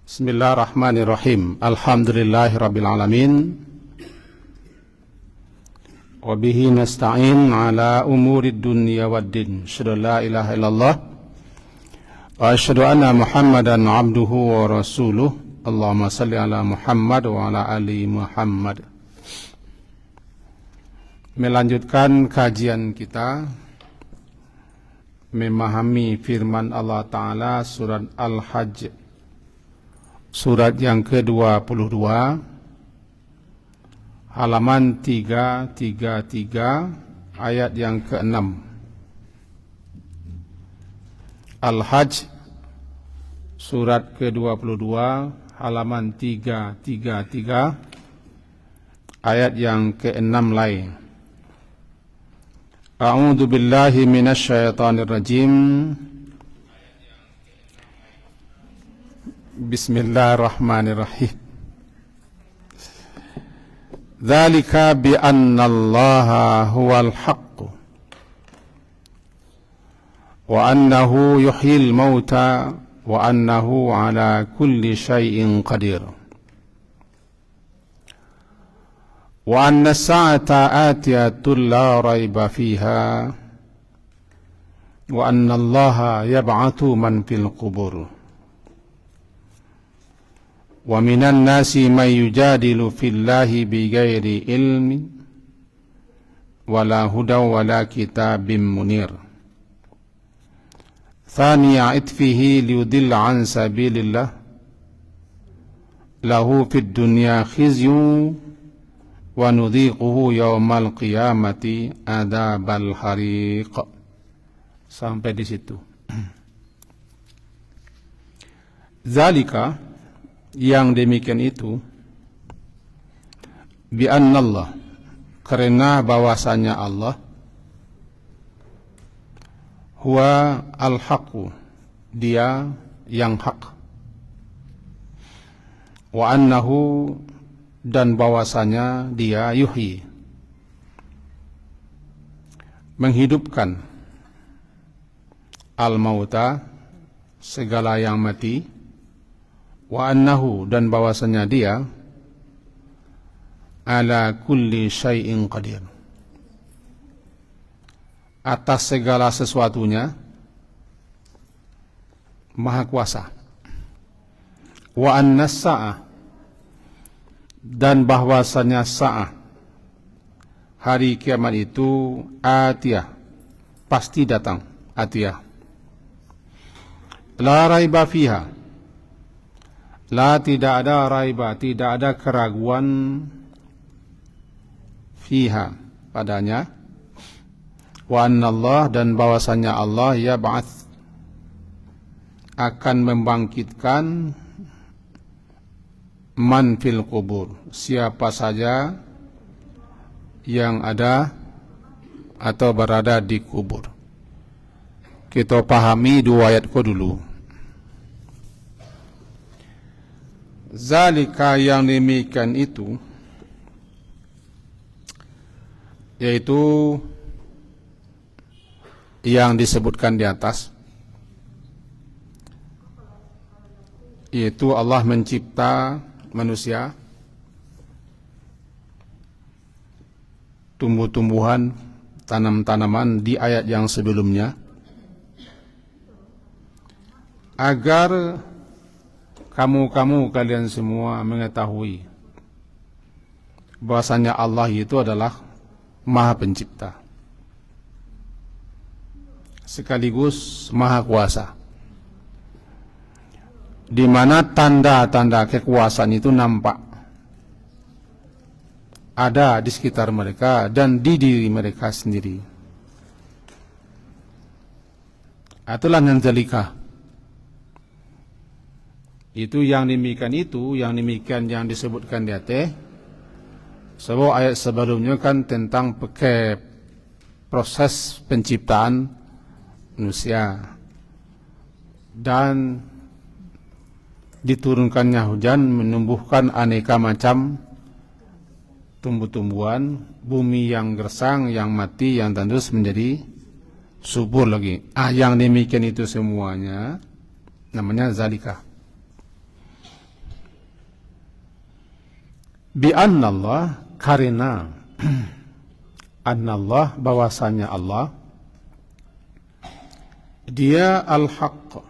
Bismillahirrahmanirrahim. Alhamdulillahirabbil alamin. Wa bihi nasta'in ala umurid dunya waddin. Asyhadu la ilaha illallah wa asyhadu anna Muhammadan abduhu wa rasuluh. Allahumma salli ala Muhammad wa ala ali Muhammad. Melanjutkan kajian kita memahami firman Allah Ta'ala surat Al-Hajj, surat yang ke-22, halaman 333, ayat yang ke-6. Al-Hajj, surat ke-22, halaman 333, ayat yang ke-6 lain. A'udzu billahi minasyaitonir rajim. Bismillahirrahmanirrahim. Dzalika bi anna Allaha huwal haqq wa annahu yuhyil mauta wa annahu ala kulli syai'in qadir wa anna as-sa'ata atiyatun la raiba fiha wa anna Allaha yab'atsu man fil qubur wa minan nasi may yujadilu fillahi bighairi ilmi wala hudaw wala kitabim munir. Thaniya itfihi liyudilla an sabilillah lahu fid dunya khizyu wa nudhiquhu yawmal qiyamati adabal hariq. Sampai di situ. Zalika, yang demikian itu, bi annallah, karena bahwasanya Allah, huwa al-haqu, dia yang hak, wa annahu, dan bahwasanya dia yuhyi, menghidupkan, al-mauta, segala yang mati, wa annahu, dan bahwasanya dia ala kulli syai'in qadir, atas segala sesuatunya maha kuasa. Wa anna sa'ah, dan bahwasanya sa'ah, hari kiamat itu atiyah, pasti datang, atiyah, la raiba fiha, la, tidak ada raiba, tidak ada keraguan, fiha, padanya, wa annallah, dan bahwasanya Allah yab'ats, akan membangkitkan, man fil qubur, siapa saja yang ada atau berada di kubur. Kita pahami dua ayat ko dulu. Zalika, yang demikian itu, yaitu yang disebutkan di atas, yaitu Allah mencipta manusia, tumbuh-tumbuhan, tanam-tanaman di ayat yang sebelumnya, agar kalian semua mengetahui bahwasanya Allah itu adalah Maha Pencipta sekaligus Maha Kuasa, di mana tanda-tanda kekuasaan itu nampak ada di sekitar mereka dan di diri mereka sendiri. Itulah nanzalika, itu yang demikian yang disebutkan di atas. Sebab ayat sebelumnya kan tentang pakai proses penciptaan manusia dan diturunkannya hujan menumbuhkan aneka macam tumbuh-tumbuhan, bumi yang gersang, yang mati, yang tandus menjadi subur lagi. Yang demikian itu semuanya namanya zalika. Bi annallah, karena annallah, bahwasanya Allah, dia al-haq,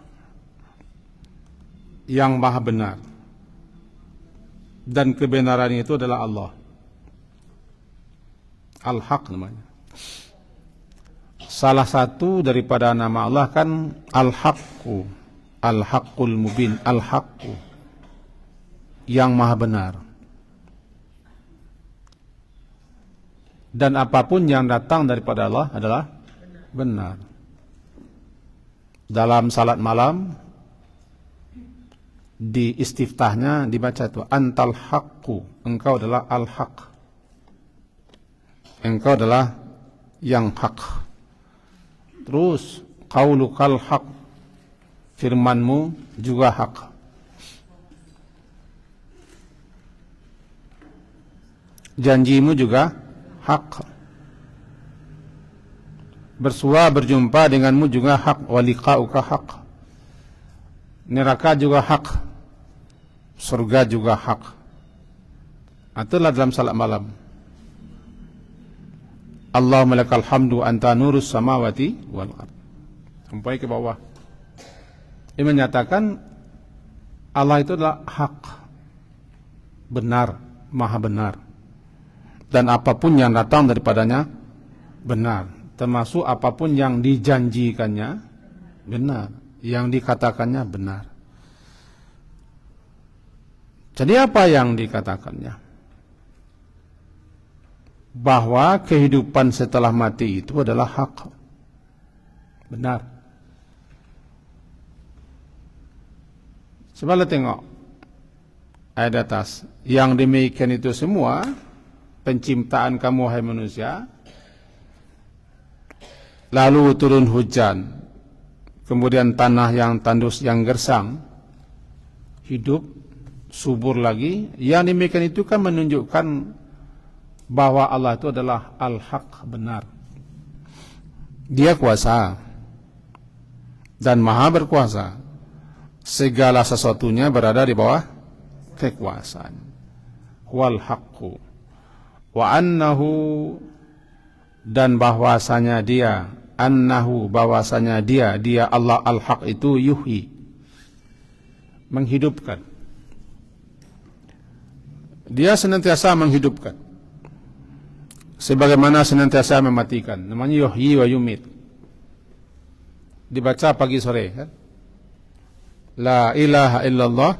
yang maha benar, dan kebenaran itu adalah Allah. Al-haq namanya. Salah satu daripada nama Allah kan al-haqqu, al-haqqul mubin, al-haqqu, yang maha benar. Dan apapun yang datang daripada Allah adalah benar. Dalam salat malam, di istiftahnya dibaca itu antal haqqu, engkau adalah al-haq, engkau adalah yang hak. Terus qaulukal haq, firmanmu juga hak. Janjimu juga hak. Bersua berjumpa denganmu juga hak, wa liqa'uka hak. Neraka juga hak, surga juga hak. Itulah dalam salat malam. Allahumma lakal hamdu anta nurus samawati wal ard. Sampai ke bawah. Ini menyatakan Allah itu adalah hak, benar, maha benar. Dan apapun yang datang daripadanya benar, termasuk apapun yang dijanjikannya benar, yang dikatakannya benar. Jadi apa yang dikatakannya? Bahwa kehidupan setelah mati itu adalah hak, benar. Coba tengok ayat atas. Yang demikian itu semua penciptaan kamu hai manusia, lalu turun hujan, kemudian tanah yang tandus yang gersang hidup subur lagi. Yang demikian itu kan menunjukkan bahwa Allah itu adalah al-haq, benar. Dia kuasa dan maha berkuasa. Segala sesuatunya berada di bawah kekuasaan. Wal haqqu wa annahu, dan bahwasanya dia, annahu, bahwasanya dia Allah al-haq itu yuhyi, menghidupkan. Dia senantiasa menghidupkan, sebagaimana senantiasa mematikan. Namanya yuhyi wa yumit. Dibaca pagi sore kan? La ilaha illallah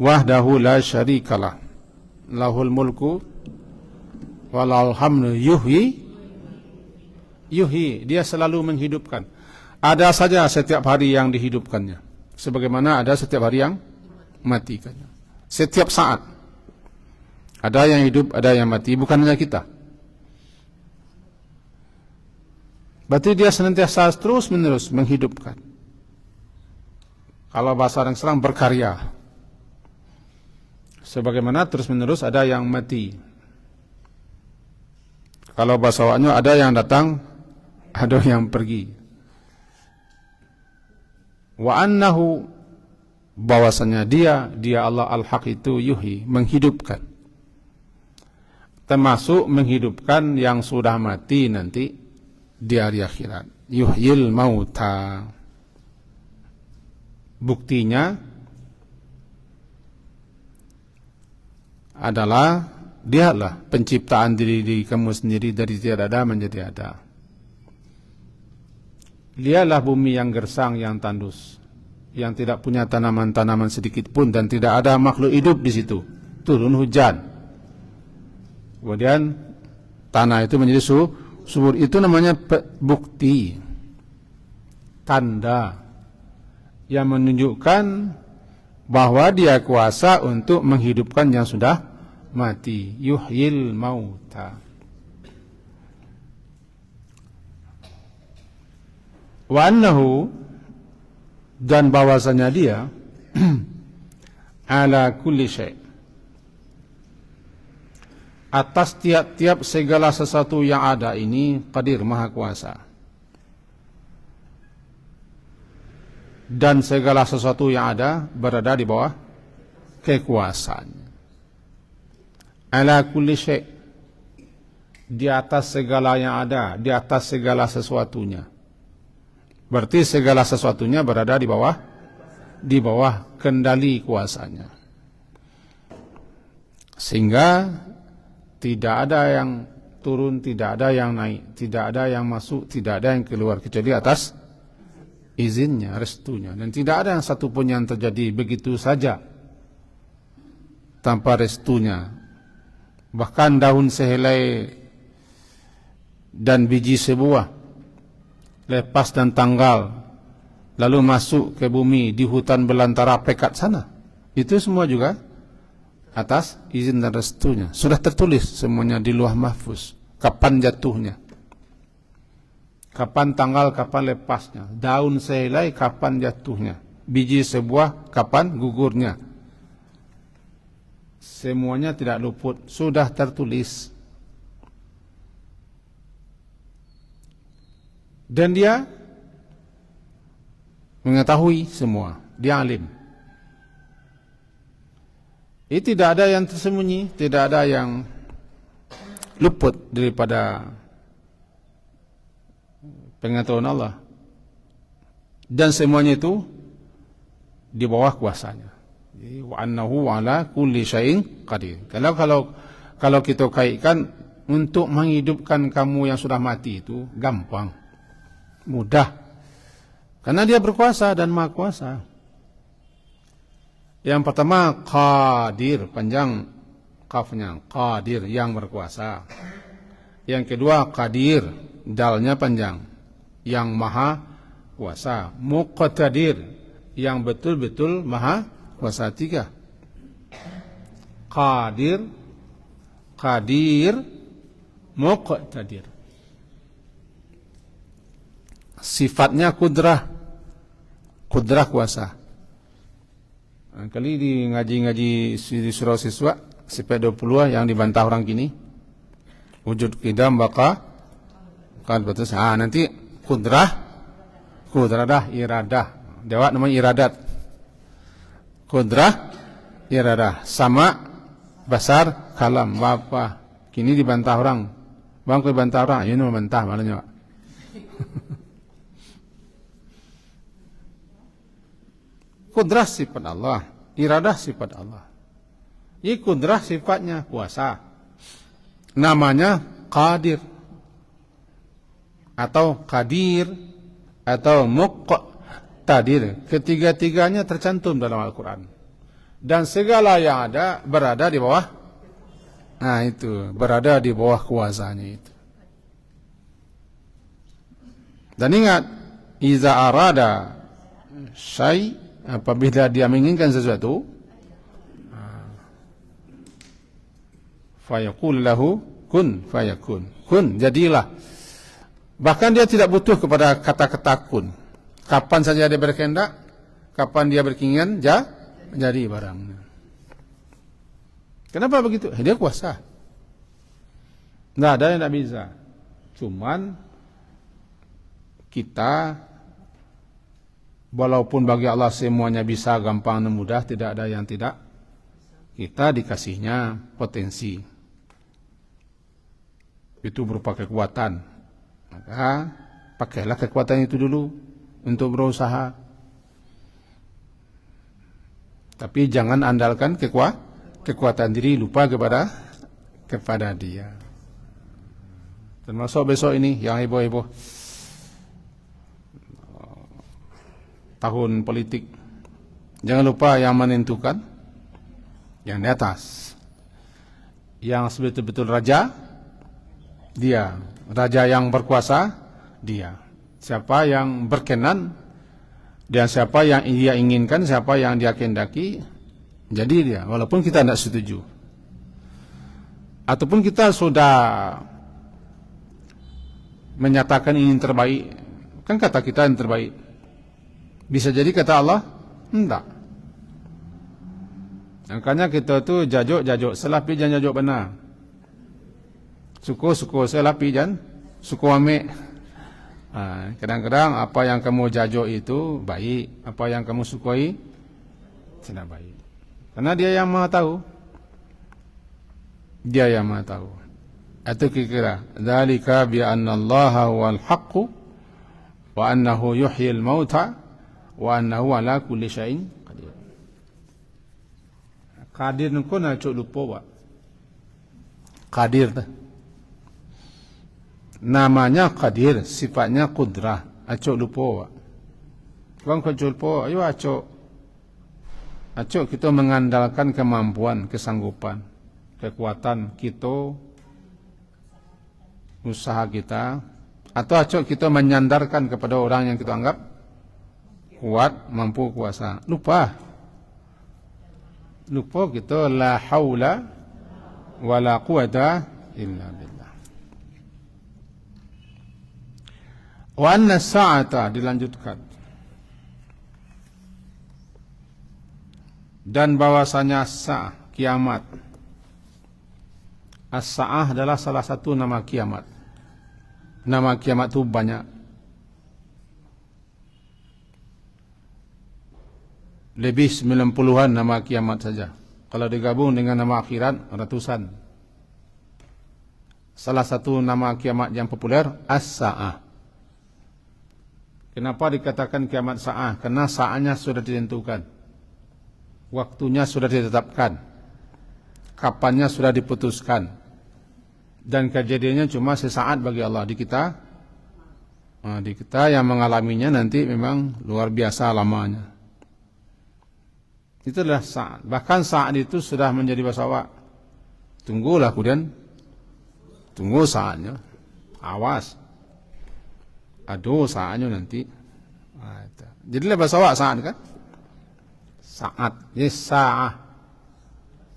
wahdahu la syarikalah, lahul mulku walahul hamdu yuhyi. Yuhyi, dia selalu menghidupkan. Ada saja setiap hari yang dihidupkannya, sebagaimana ada setiap hari yang matikannya. Setiap saat ada yang hidup, ada yang mati, bukan hanya kita. Berarti dia senantiasa terus menerus menghidupkan. Kalau bahasa orang serang berkarya, sebagaimana terus menerus ada yang mati. Kalau bahasa awaknya ada yang datang, ada yang pergi. Wa annahu, bahwasanya dia Allah al-haq itu yuhyi, menghidupkan. Termasuk menghidupkan yang sudah mati nanti di hari akhirat. Yuhyil mauta. Buktinya adalah dialah penciptaan diri kamu sendiri dari tiada ada menjadi ada. Dialah bumi yang gersang, yang tandus, yang tidak punya tanaman-tanaman sedikit pun dan tidak ada makhluk hidup di situ. Turun hujan, kemudian tanah itu menjadi subur. Itu namanya bukti, tanda yang menunjukkan bahwa dia kuasa untuk menghidupkan yang sudah mati. Yuhyil mauta. Wa annahu, dan bahwasanya dia ala kulli syai', atas tiap-tiap segala sesuatu yang ada ini, qadir, maha kuasa. Dan segala sesuatu yang ada berada di bawah kekuasaannya. ala kulli syai', di atas segala yang ada, di atas segala sesuatunya. Berarti segala sesuatunya berada di bawah kendali kuasanya. Sehingga tidak ada yang turun, tidak ada yang naik, tidak ada yang masuk, tidak ada yang keluar kecuali atas izinnya, restunya. Dan tidak ada yang satupun yang terjadi begitu saja tanpa restunya. Bahkan daun sehelai dan biji sebuah lepas dan tanggal lalu masuk ke bumi di hutan belantara pekat sana, itu semua juga atas izin dan restunya. Sudah tertulis semuanya di Lauh Mahfuz, kapan jatuhnya, kapan tanggal, kapan lepasnya, daun sehelai kapan jatuhnya, biji sebuah kapan gugurnya. Semuanya tidak luput, sudah tertulis. Dan dia mengetahui semua, dia alim. Tidak ada yang tersembunyi, tidak ada yang luput daripada pengetahuan Allah. Dan semuanya itu di bawah kuasanya. Wa annahu ala kulli syai'in qadir. Kalau kita kaitkan untuk menghidupkan kamu yang sudah mati itu gampang, mudah. Karena dia berkuasa dan maha kuasa. Yang pertama qadir, panjang kafnya, qadir, yang berkuasa. Yang kedua qadir, dalnya panjang, yang maha kuasa. Muqtadir, yang betul-betul maha kuasa. Tiga. Qadir, qadir, muqtadir. Sifatnya kudrah, kudrah kuasa. Kali di ngaji-ngaji di surau siswa sifat 20 yang dibantah orang kini, wujud qidam baka kan betul. Nanti kudrah dah iradah, dewa namanya iradat. Kudrah iradah sama basar kalam apa kini dibantah orang. Bang kau bantah orang, ini membantah malahnya Pak. Kudrah sifat Allah, iradah sifat Allah. Ini kudrah sifatnya kuasa. Namanya qadir atau qadir atau muqtadir. Ketiga-tiganya tercantum dalam Al-Quran. Dan segala yang ada berada di bawah. Nah itu, berada di bawah kuasanya itu. Dan ingat, iza arada syai', apabila dia menginginkan sesuatu, fayaqul lahu kun fayakun. Kun, jadilah. Bahkan dia tidak butuh kepada kata-kata kun. Kapan saja dia berkehendak, kapan dia berkeinginan, jadi barangnya. Kenapa begitu? Dia kuasa. Tidak ada yang tidak bisa. Cuman kita, walaupun bagi Allah semuanya bisa, gampang dan mudah, tidak ada yang tidak. Kita dikasihnya potensi. Itu berupa kekuatan. Maka pakailah kekuatan itu dulu untuk berusaha. Tapi jangan andalkan kekuatan diri, lupa kepada dia. Termasuk besok ini yang heboh-heboh. Tahun politik. Jangan lupa yang menentukan yang di atas. Yang sebetul-betul raja, dia. Raja yang berkuasa, dia. Siapa yang berkenan dan siapa yang dia inginkan, siapa yang dia kehendaki, jadi dia. Walaupun kita tidak setuju. Ataupun kita sudah menyatakan ini terbaik, kan kata kita yang terbaik. Bisa jadi kata Allah, enggak. Makanya kita tu jajuk, selapi jangan jajuk benar. Suku, selapi jangan suku amik. Kadang-kadang apa yang kamu jajuk itu baik, apa yang kamu sukui tidak baik. Karena dia yang maha tahu. Dia yang Maha tahu. Atau kira dzalika bi anna Allah huwal haqqu wa annahu yuhyil mauta wa annahu ala kulli syai'in qadir. Qadir ko na cuk lupa Pak. Qadir tu. Namanya Qadir, sifatnya Qudrah. Acuk lupa Pak. Bang kau lupa, ayo acuk. Acuk kita mengandalkan kemampuan, kesanggupan, kekuatan kita, usaha kita, atau acuk kita menyandarkan kepada orang yang kita anggap kuat, mampu, kuasa. Lupa kita la haula wala quwata illa billah. Wa anna sa'ata, dilanjutkan, dan bahwasanya sa'ah, kiamat. As-sa'ah adalah salah satu nama kiamat. Nama kiamat itu banyak. Lebih 90-an nama kiamat saja. Kalau digabung dengan nama akhirat, ratusan. Salah satu nama kiamat yang populer, As-sa'ah. Kenapa dikatakan kiamat sa'ah? Karena sa'ahnya sudah ditentukan. Waktunya sudah ditetapkan. Kapannya sudah diputuskan. Dan kejadiannya cuma sesaat bagi Allah. Di kita yang mengalaminya nanti memang luar biasa lamanya. Itulah saat. Bahkan saat itu sudah menjadi bahasa awak. Tunggulah kemudian. Tunggu saatnya. Awas. Aduh saatnya nanti. Jadilah bahasa awak saat kan. Saat. Jadi sa'ah.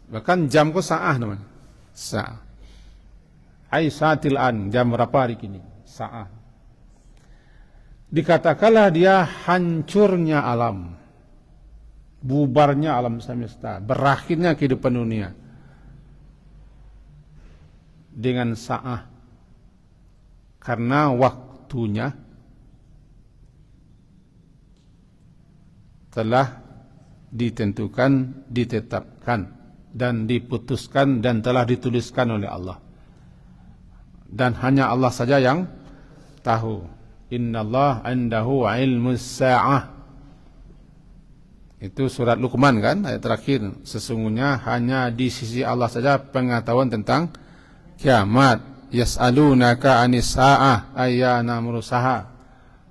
Bahkan jam ko sa'ah namanya. Sa'ah. Ai saatil an, jam berapa hari kini? Sa'ah. Dikatakanlah dia hancurnya alam. Bubarnya alam semesta, berakhirnya kehidupan dunia. Dengan sa'ah. Karena waktunya telah ditentukan, ditetapkan dan diputuskan dan telah dituliskan oleh Allah. Dan hanya Allah saja yang tahu. Innallaha 'indahu 'ilmus sa'ah. Itu surat Luqman kan, ayat terakhir. Sesungguhnya hanya di sisi Allah saja pengetahuan tentang kiamat. Yas'alunaka 'anis sa'ah ayyana mursaha.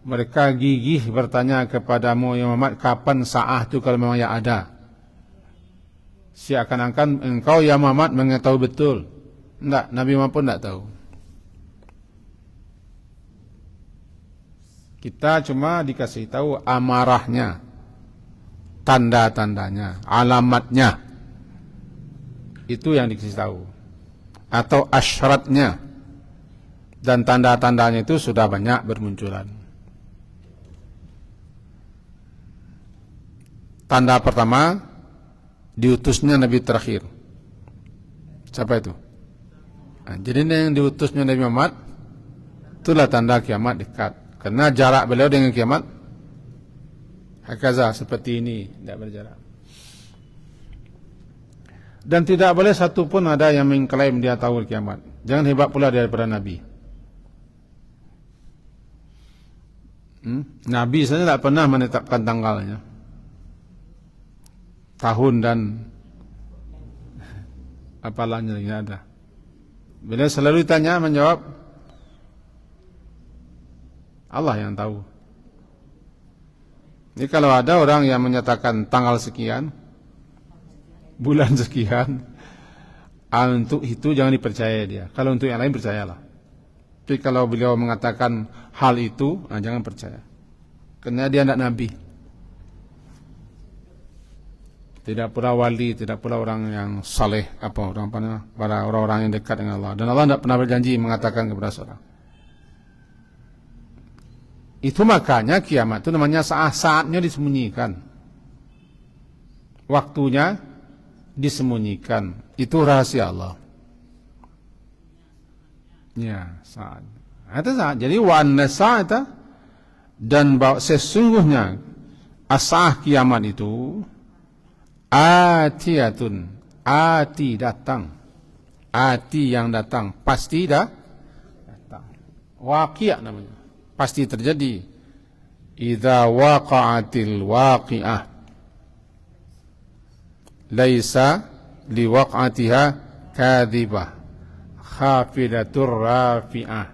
Mereka gigih bertanya kepadamu ya Muhammad, kapan sa'ah itu kalau memang yang ada. Seakan-akan engkau ya Muhammad mengetahui betul. Enggak, Nabi Muhammad pun enggak tahu. Kita cuma dikasih tahu amarahnya, tanda-tandanya, alamatnya. Itu yang dikasih tahu. Atau asyratnya. Dan tanda-tandanya itu sudah banyak bermunculan. Tanda pertama, diutusnya Nabi terakhir. Siapa itu? Nah, jadi yang diutusnya Nabi Muhammad, itulah tanda kiamat dekat. Karena jarak beliau dengan kiamat hakaza, seperti ini, tidak berjarak. Dan tidak boleh satu pun ada yang mengklaim dia tahu kiamat. Jangan hebat pula daripada Nabi. Nabi saja tidak pernah menetapkan tanggalnya, tahun dan apalanya tidak ada. Beliau selalu ditanya, menjawab Allah yang tahu. Jadi kalau ada orang yang menyatakan tanggal sekian, bulan sekian, untuk itu jangan dipercaya dia. Kalau untuk yang lain percayalah. Tapi kalau beliau mengatakan hal itu, jangan percaya. Karena dia tidak Nabi. Tidak pula wali, tidak pula orang yang saleh, para orang-orang yang dekat dengan Allah. Dan Allah tidak pernah berjanji mengatakan kepada seorang. Itu makanya kiamat itu namanya saatnya disembunyikan. Waktunya disembunyikan. Itu rahasia Allah. Ya, saat. Itu saat. Jadi wa anna sa'ata, dan sesungguhnya as-sa'ah kiamat itu atiyatun, ati datang. ati yang datang, pasti dah datang. Waqi' namanya, pasti terjadi. Idza waqa'atil waqi'ah laisa liwaq'atiha kadhibah khafidatur rafi'ah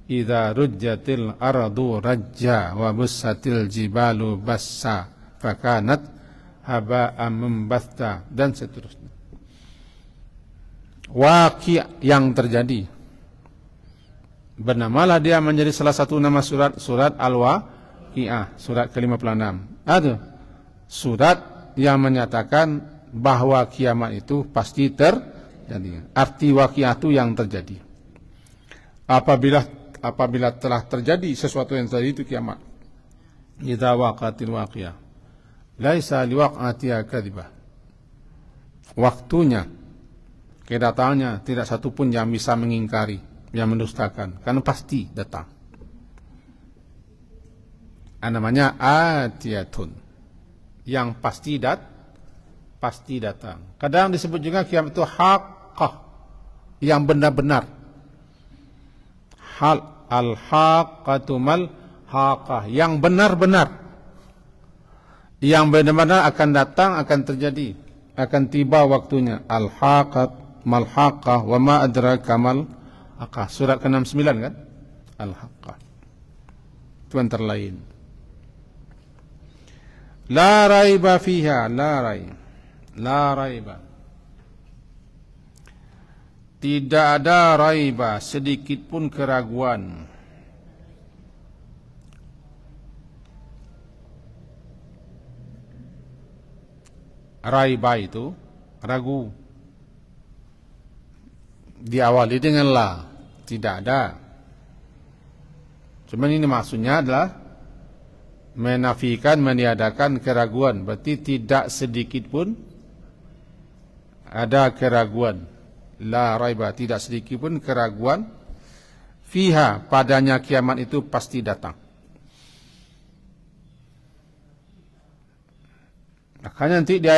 idza rujjatil ardu rajja wa bussatil jibalu bassa fakanat haba'an mumbatha, dan seterusnya. Waqi' yang terjadi, bernamalah dia menjadi salah satu nama surat Al-Waqi'ah, surat ke-56. Ada surat yang menyatakan bahwa kiamat itu pasti terjadi. Arti waqi'ah itu yang terjadi. Apabila telah terjadi sesuatu yang terjadi itu kiamat. Idza waqatil waqi'ah laisa liwaq'atiha kadhibah. Waktunya, kedatangannya tidak satu pun yang bisa mengingkari, yang mendustakan, karena pasti datang. Namanya atiyatun, yang pasti datang. Kadang disebut juga kiamat itu haqqah, yang benar-benar. Al-haqqatu mal haqqah, yang benar-benar. Yang benar-benar akan datang, akan terjadi, akan tiba waktunya. Al-haqqat mal haqqah wa ma adraka mal haqqah. Surat ke-69 kan? Al-haqqah. Itu antara lain. La raiba fiha, la raiba. Tidak ada raiba, sedikit pun keraguan. Raiba itu ragu. Diawali dengan la, tidak ada. Cuman ini maksudnya adalah menafikan, meniadakan keraguan. Berarti tidak sedikit pun ada keraguan. La raiba, tidak sedikit pun keraguan. Fiha, padanya kiamat itu pasti datang. Makanya nanti di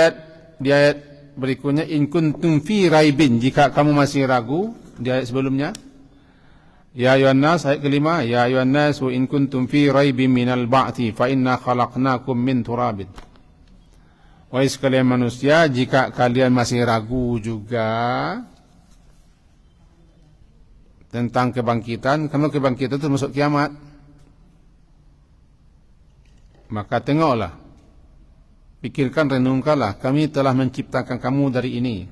ayat berikutnya, in kuntum fi raibin, jika kamu masih ragu, di ayat sebelumnya, ya ayuhan nas, ayat kelima, ya ayuhan nas wa in kuntum fi raibin minal ba'thi fa inna khalaqnakum min turabin. Wahai sekalian manusia, jika kalian masih ragu juga tentang kebangkitan, karena kebangkitan itu termasuk kiamat, maka tengoklah, pikirkan, renungkanlah, kami telah menciptakan kamu dari ini.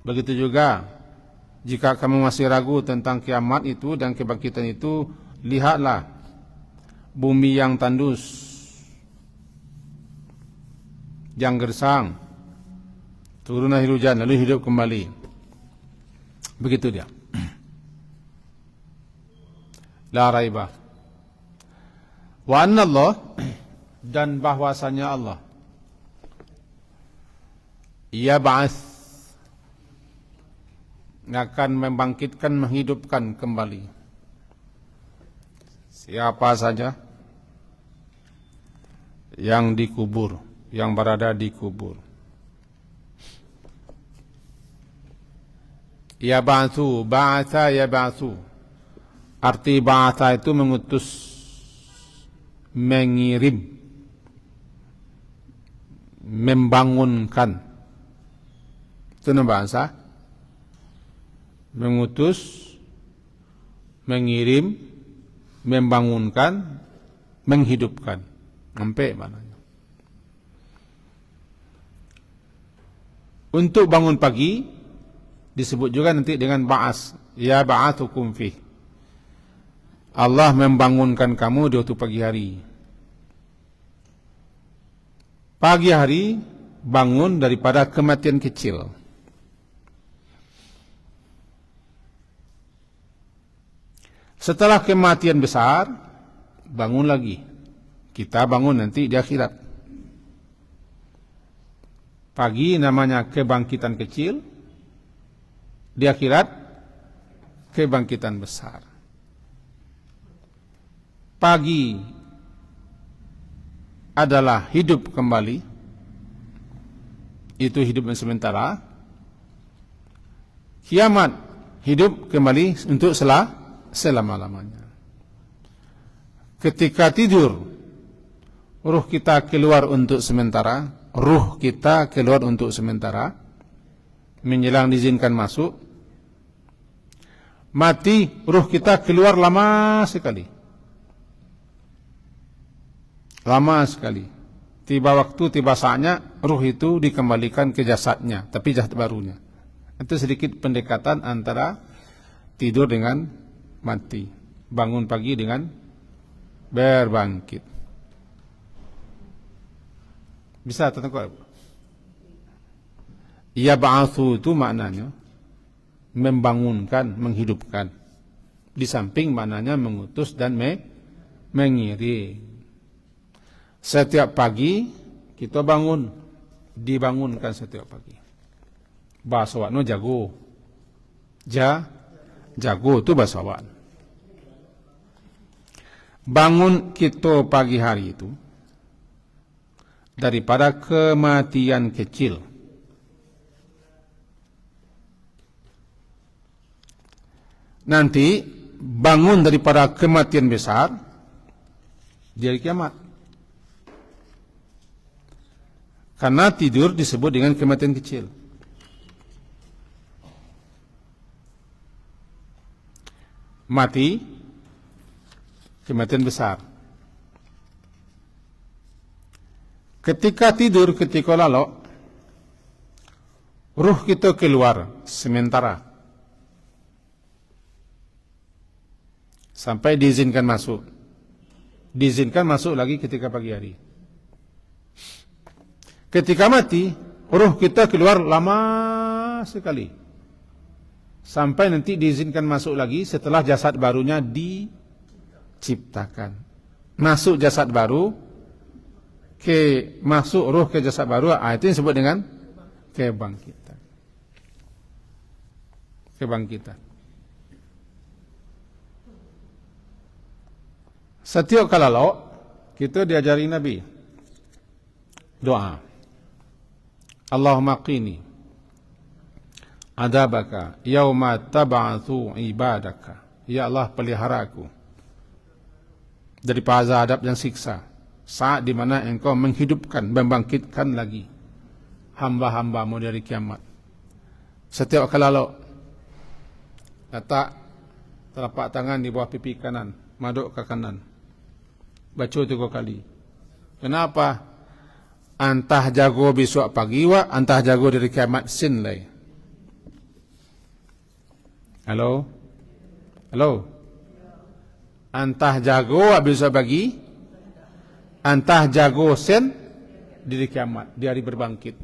Begitu juga jika kamu masih ragu tentang kiamat itu dan kebangkitan itu, lihatlah bumi yang tandus, yang gersang, turun air hujan lalu hidup kembali. Begitu dia. La raibah. Wa anna Allah, dan bahwasanya Allah, ia ba'ats, akan membangkitkan, menghidupkan kembali siapa saja yang dikubur, yang berada di kubur. Ya ba'atsu, ba'atsa ya ba'atsu. Arti ba'atsa itu mengutus, mengirim, membangunkan. Itu nama bahasa. Mengutus, mengirim, membangunkan, menghidupkan. Sampai mananya. Untuk bangun pagi disebut juga nanti dengan ba'as, ya ba'atsukum fih. Allah membangunkan kamu di waktu pagi hari. Pagi hari bangun daripada kematian kecil. Setelah kematian besar, bangun lagi. Kita bangun nanti di akhirat. Pagi namanya kebangkitan kecil, di akhirat kebangkitan besar. Pagi adalah hidup kembali, itu hidup yang sementara. kiamat, hidup kembali untuk selama-lamanya. Ketika tidur, ruh kita keluar untuk sementara, menjelang diizinkan masuk. Mati, ruh kita keluar lama sekali. Tiba waktu, tiba saatnya, ruh itu dikembalikan ke jasadnya, tapi jasad barunya. Itu sedikit pendekatan antara tidur dengan mati. Bangun pagi dengan berbangkit. Bisa tertangkap? Ya ba'athu itu maknanya membangunkan, menghidupkan. Di samping maknanya mengutus dan mengiring. Setiap pagi kita bangun, dibangunkan setiap pagi. Bahasa wakno jago. Jago itu bahasa wak. Bangun kita pagi hari itu daripada kematian kecil. Nanti bangun daripada kematian besar di hari kiamat. Karena tidur disebut dengan kematian kecil. Mati, kematian besar. Ketika tidur, ketika lalok, ruh kita keluar sementara. Sampai diizinkan masuk. Diizinkan masuk lagi ketika pagi hari. Ketika mati, ruh kita keluar lama sekali. Sampai nanti diizinkan masuk lagi setelah jasad barunya diciptakan. Masuk jasad baru, masuk ruh ke jasad baru, itu yang disebut dengan kebangkitan. Kebangkitan. Setiap kalau kita diajari Nabi doa, Allahumma qini adabaka yauma tab'atsu ibadaka. Ya Allah, pelihara aku dari azab dan siksa saat di mana engkau menghidupkan, membangkitkan lagi hamba-hambamu dari kiamat. Setiap kalau letak telapak tangan di bawah pipi kanan, maduk ke kanan, baca 3 kali. Kenapa? Antah jago besok pagi wa, antah jago dari kiamat sin lai. Halo? Antah jago besok pagi, antah jago sin dari kiamat, di hari berbangkit.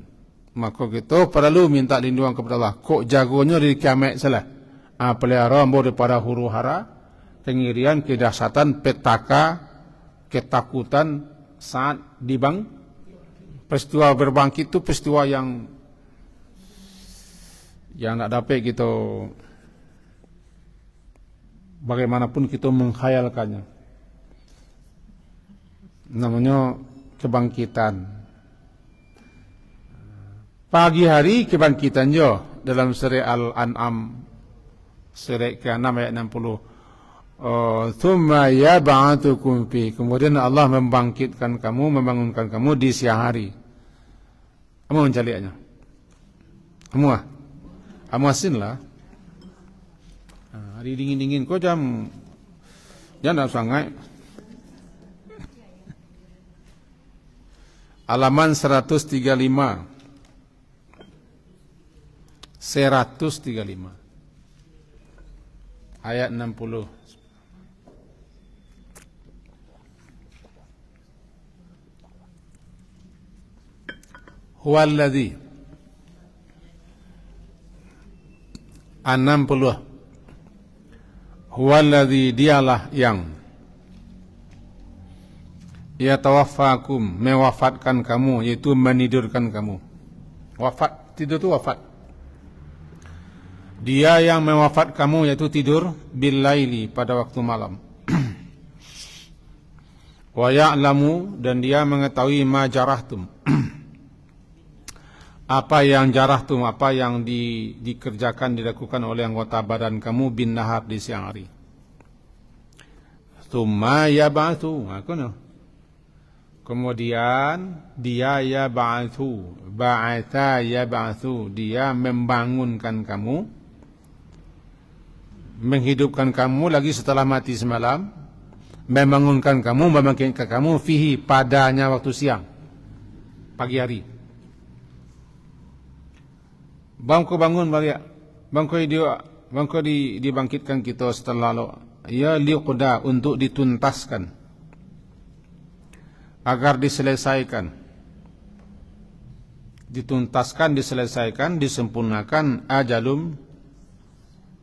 Maka kita perlu minta lindungan kepada Allah. Kok jagonya dari kiamat salah? Pelihara ambo daripada huru hara, kengirian, kedahsyatan, petaka, ketakutan saat peristiwa berbangkit itu peristiwa yang nak dapat kita bagaimanapun kita menghayalkannya. Namanya kebangkitan. Pagi hari kebangkitan jo dalam surah Al-An'am surah ke-6 ayat 60. Thumma yab'atukum fi. Kemudian Allah membangkitkan kamu, membangunkan kamu di siang hari. Kamu mencarinya. Kamu asin lah. Hari dingin-dingin kok jangan sangat. Halaman 135. Ayat 60. Huwallazi 60. Huwallazi, dialah yang yatawaffakum, mewafatkan kamu, yaitu menidurkan kamu. Wafat, tidur itu wafat. Dia yang mewafat kamu, yaitu tidur bil-laili, pada waktu malam. Wa ya'lamu, dan dia mengetahui ma jarahtum, apa yang jarah tu, apa yang dikerjakan, dilakukan oleh anggota badan kamu bin nahar di siang hari. Tsumma yab'atsu, kemudian dia yab'atsu, ba'atha yab'atsu, dia membangunkan kamu, menghidupkan kamu lagi setelah mati semalam, membangunkan kamu, membangkitkan kamu fihi, padanya waktu siang, pagi hari. Bangko bangun balik, bangko dibangkitkan kita setelah lalu, ya liqda, untuk dituntaskan, agar diselesaikan, diselesaikan, disempurnakan ajalum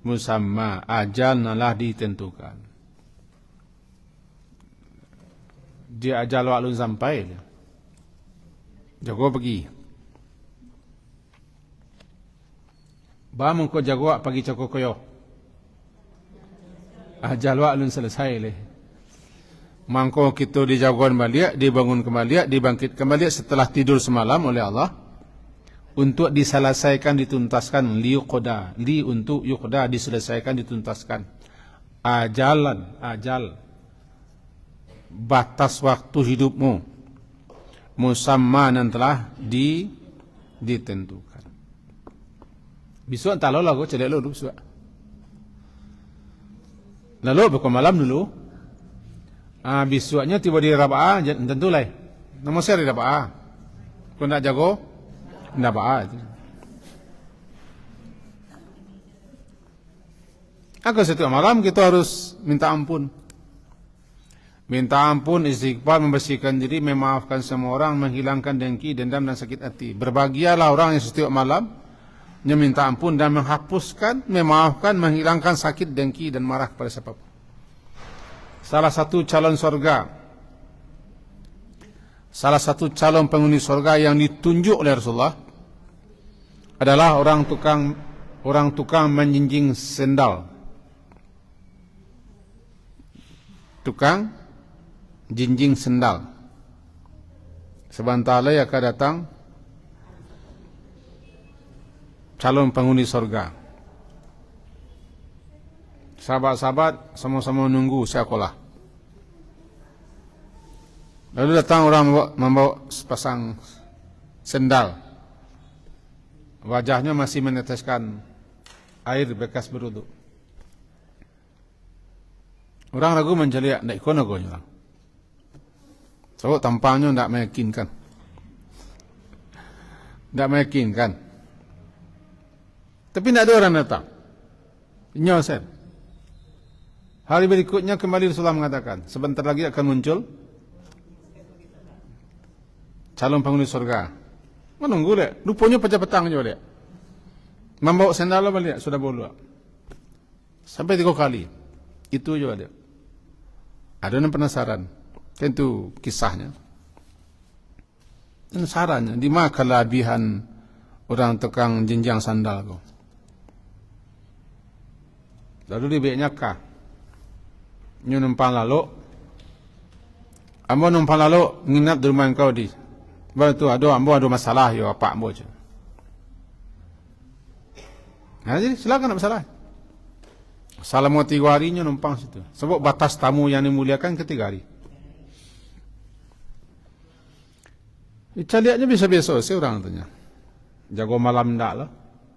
musamma, ajal nalah ditentukan. Dia ajal waktu sampai, jago pergi. Bangun ko jago pagi cakap koyo. Ajal waktu selesai leh. Mangko kita dijagoan balik, dibangun kembali, dibangkit kembali setelah tidur semalam oleh Allah, untuk diselesaikan, dituntaskan, liuqda, untuk yuqda, diselesaikan, dituntaskan. Ajal, batas waktu hidupmu, musamma, yang telah ditentukan. Besok entah lalu aku cedek lalu besok. Lalu bukan malam dulu. Besoknya tiba di Raba'ah, tentu lah. Nama saya di Raba'ah. Kau nak jago? Raba'ah itu. Setiap malam kita harus minta ampun. Minta ampun, istighfar, membersihkan diri, memaafkan semua orang, menghilangkan dengki, dendam dan sakit hati. Berbahagialah orang yang setiap malam meminta ampun dan menghapuskan, memaafkan, menghilangkan sakit, dengki dan marah kepada siapapun. Salah satu calon surga, salah satu calon penghuni surga yang ditunjuk oleh Rasulullah adalah orang tukang menjinjing sendal. Tukang jinjing sendal. Sebentar lagi akan datang calon penghuni surga. Sahabat-sahabat sama-sama menunggu sekolah. Lalu datang orang membawa sepasang sendal. Wajahnya masih meneteskan air bekas berwudu. Orang ragu mencari, tidak ikut nagonya. Sebab tampaknya tidak meyakinkan. Tidak meyakinkan. Tapi tidak ada orang datang. Nyosen. Hari berikutnya kembali Rasulullah mengatakan, sebentar lagi akan muncul calon penghuni surga. Menunggu dia. Rupanya pecah petang juga dia. Membawa sendal balik, sudah bawa. Sampai 3 kali. Itu juga dia. Ada yang penasaran. Tentu kisahnya. Penasarannya, di mana kelebihan orang tukang jenjang sandal kau. Lalu dibaiknya kah? Nyu numpang lalu. Ambo numpang lalu nginap di rumah kau di. Baru tu ambo ada masalah yo apa ambo je. Nah, jadi silakan nak masalah. Selama 3 harinya numpang situ. Sebab batas tamu yang dimuliakan ke 3 hari. Caliaknya biasa-biasa sih orang tanya. Jago malam ndak lah.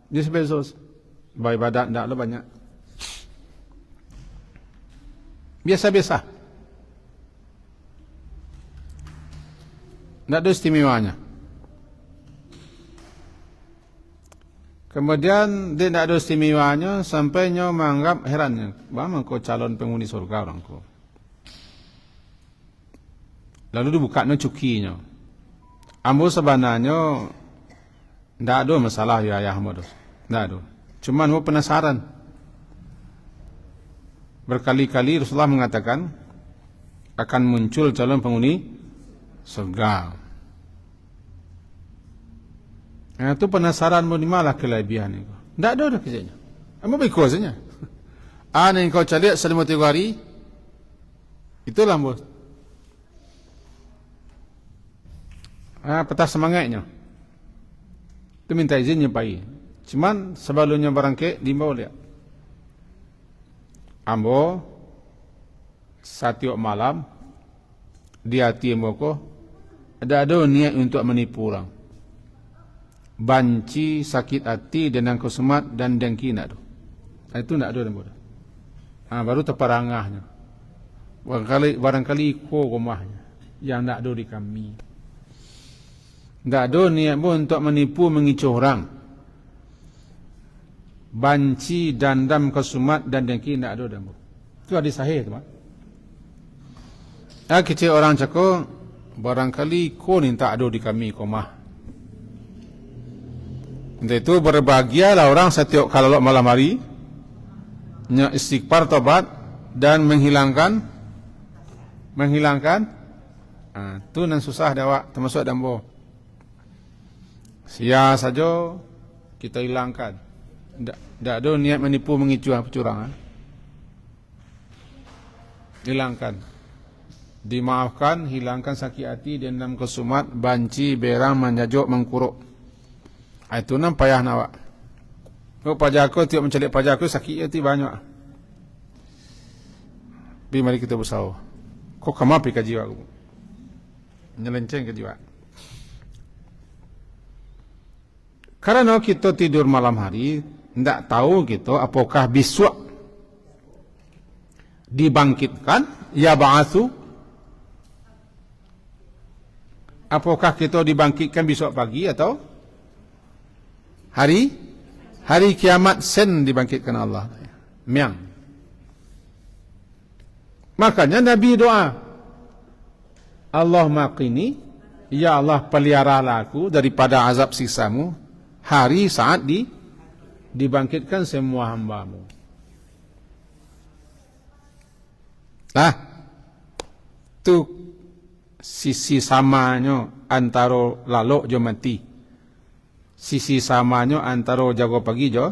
Biasa-biasa. Ibadat ndak lah banyak. Biasa-biasa. Tidak ada istimewanya. Kemudian dia tidak ada istimewanya sampainya menganggap herannya. Bagaimana kau calon penghuni surga orang kau? Lalu dibukanya cukinya. Ambo sebenarnya tidak ada masalah ya ayahmu. Tidak ada. Cuma mau penasaran. Berkali-kali Rasulullah mengatakan akan muncul calon penghuni surga. Nah, itu penasaran mau di mana kelebihan itu. Tidak ada dah kerjanya. Apa berikut saja. Yang kau cari selama 3 hari, itulah bos. Petah semangatnya. Itu minta izin nyampai. Cuman sebelumnya barangke dimbau dia. Ambo satiap malam di hati ambo ko ada niat untuk menipu orang. Banci, sakit hati, dan kusumat dan dengki nak tu. Itu nak ada ambo. Baru terperangahnya. Barangkali ko rumahnya yang nak ada di kami. Tak ada niat pun untuk menipu mengicu orang. Banci, dendam, kesumat dan dengki tak ada dalam. Itu hadis sahih tu. Kecil orang cakap barangkali ko ni tak ada di kami komah. Untuk itu berbahagialah orang setiap kalau malam hari istighfar tobat dan menghilangkan tu nan susah dawak termasuk dambo. Sia saja kita hilangkan. Tak ada niat menipu mengicu kecurangan. Hilangkan. Dimaafkan, hilangkan sakit hati, dendam kesumat, banci, berang, menjajuk, mengkuruk. Itu nam payah nawak. Pajaku tiap mencari pajaku sakit hati banyak. Bi mari kita bersau. Kok kamapi ka jiwa aku? Nyelenceng ke jiwa. Karena kita tidur malam hari, tidak tahu kita apakah besok dibangkitkan, ya ba'atsu. Apakah kita dibangkitkan besok pagi atau hari kiamat sen dibangkitkan Allah. Miang. Makanya Nabi doa, Allahumma qini, ya Allah peliharalah aku daripada azab siksamu hari saat dibangkitkan semua hambamu. Tu sisi samanya antara lalok jo mati. Sisi samanya antara jago pagi jo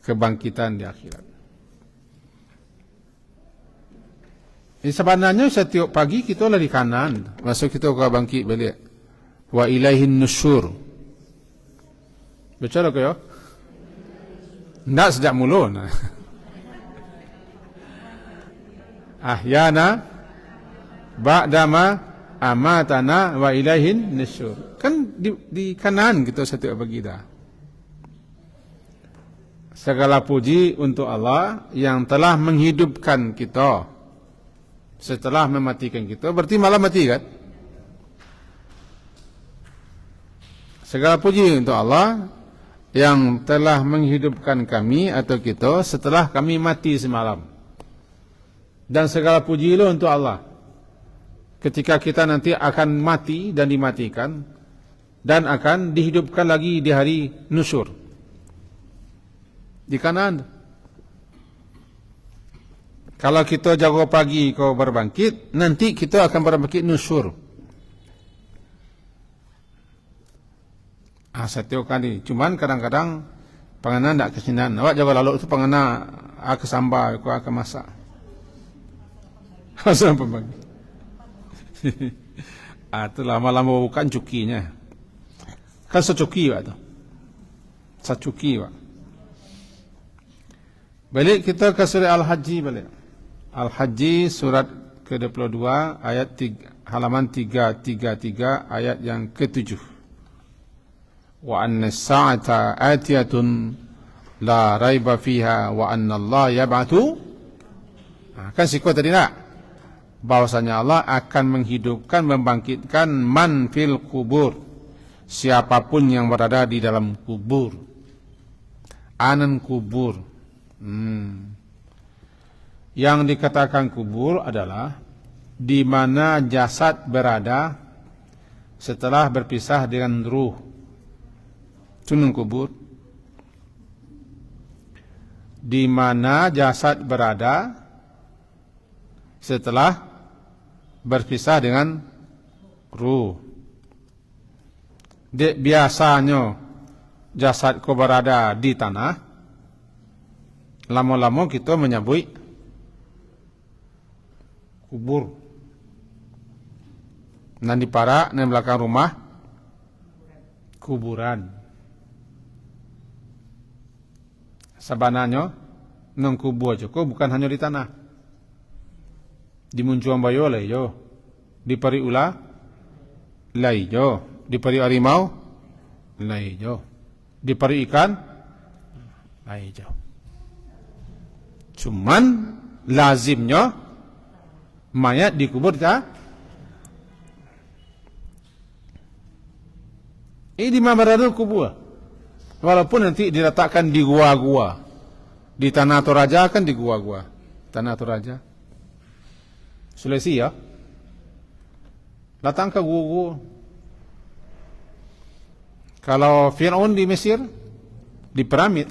kebangkitan di akhirat. Sebenarnya setiap pagi kita lari kanan, masuk kita ke bangkit balik. Wa ilaihin nusyur. Betul ke ya? Tidak sejak mula. Ahyana ba'dama amatana wa ilaihin nusyur. Kan di kanan kita setiap pagi dah. Segala puji untuk Allah yang telah menghidupkan kita setelah mematikan kita. Berarti malah mati kan? Segala puji untuk Allah yang telah menghidupkan kami atau kita setelah kami mati semalam. Dan segala puji untuk Allah ketika kita nanti akan mati dan dimatikan dan akan dihidupkan lagi di hari nusyur di kanan. Kalau kita jago pagi kau berbangkit, nanti kita akan berbangkit nusyur. Setiap kali. Cuman kadang-kadang pengenan tak kesinan. Awak jago lalu itu pengenan aku sambal, aku akan masak. Asal pembagi. Itu lama-lama bukan cukinya. Kan secuki wak tu. Secuki wak. Balik kita ke surah Al-Hajj balik. Al-Hajj surat ke-22 ayat 3, halaman 333 ayat yang ke-7. Wa anna as-sa'ata atiyatun la raiba fiha wa anna Allah yab'atsu. Kan sikut tadi nak? Bahwasanya Allah akan menghidupkan, membangkitkan man fil kubur. Siapapun yang berada di dalam kubur. Anan kubur. Yang dikatakan kubur adalah di mana jasad berada setelah berpisah dengan ruh. Sunung kubur. Di mana jasad berada setelah berpisah dengan ruh. Biasanya jasadku berada di tanah. Lama-lama kita menyebut kubur. Dan di parak, di belakang rumah, kuburan. Sabananya nang kubur Joko bukan hanya di tanah. Di muncuan bayo lai jo, di pari ula lai jo, di pari harimau lai jo, di pari ikan lai jo. Cuman lazimnya mayat dikubur tak? Ini di mana berada kubur? Walaupun nanti diletakkan di gua-gua, di Tanah Toraja kan di gua-gua, Tanah Toraja, Sulawesi ya. Datang ke gua-gua. Kalau Fir'aun di Mesir, di piramid,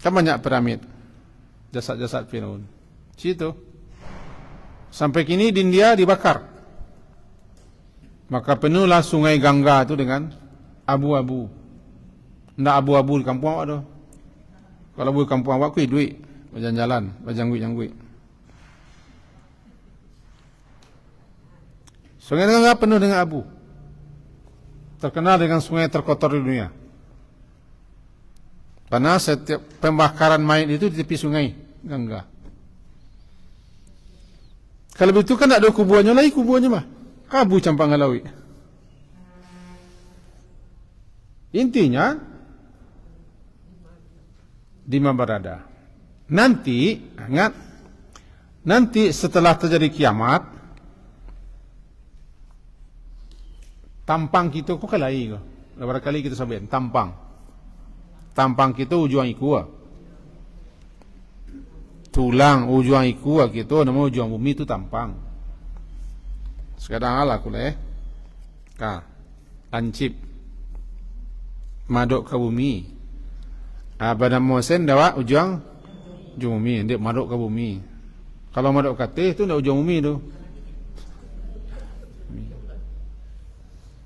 kan banyak piramid, jasad-jasad Fir'aun. Situ. Sampai kini di India dibakar. Maka penuhlah sungai Gangga itu dengan abu-abu. Ndak abu-abu di kampung awak tu. Kalau abu di kampung awak kui duit, berjalan-jalan, berjanggut-janggut. Sungai Gangga penuh dengan abu. Terkenal dengan sungai terkotor di dunia. Karena setiap pembakaran mayat itu di tepi sungai Gangga. Kalau begitu kan tak ada kuburannya lagi, kuburannya mah abu campur ngalawi. Intinya di mana berada. Nanti ingat, nanti setelah terjadi kiamat, tampang kita kok kelai kok. Beberapa kali kita sebut tampang. Tampang kita ujung iku. Tulang ujung iku kita nama ujung bumi itu tampang. Sekarang ala kule lancip madok ke bumi. Pada mosen dawa ujung bumi, dia madok ke bumi. Kalau madok ke teh tu ndak ujung bumi tu.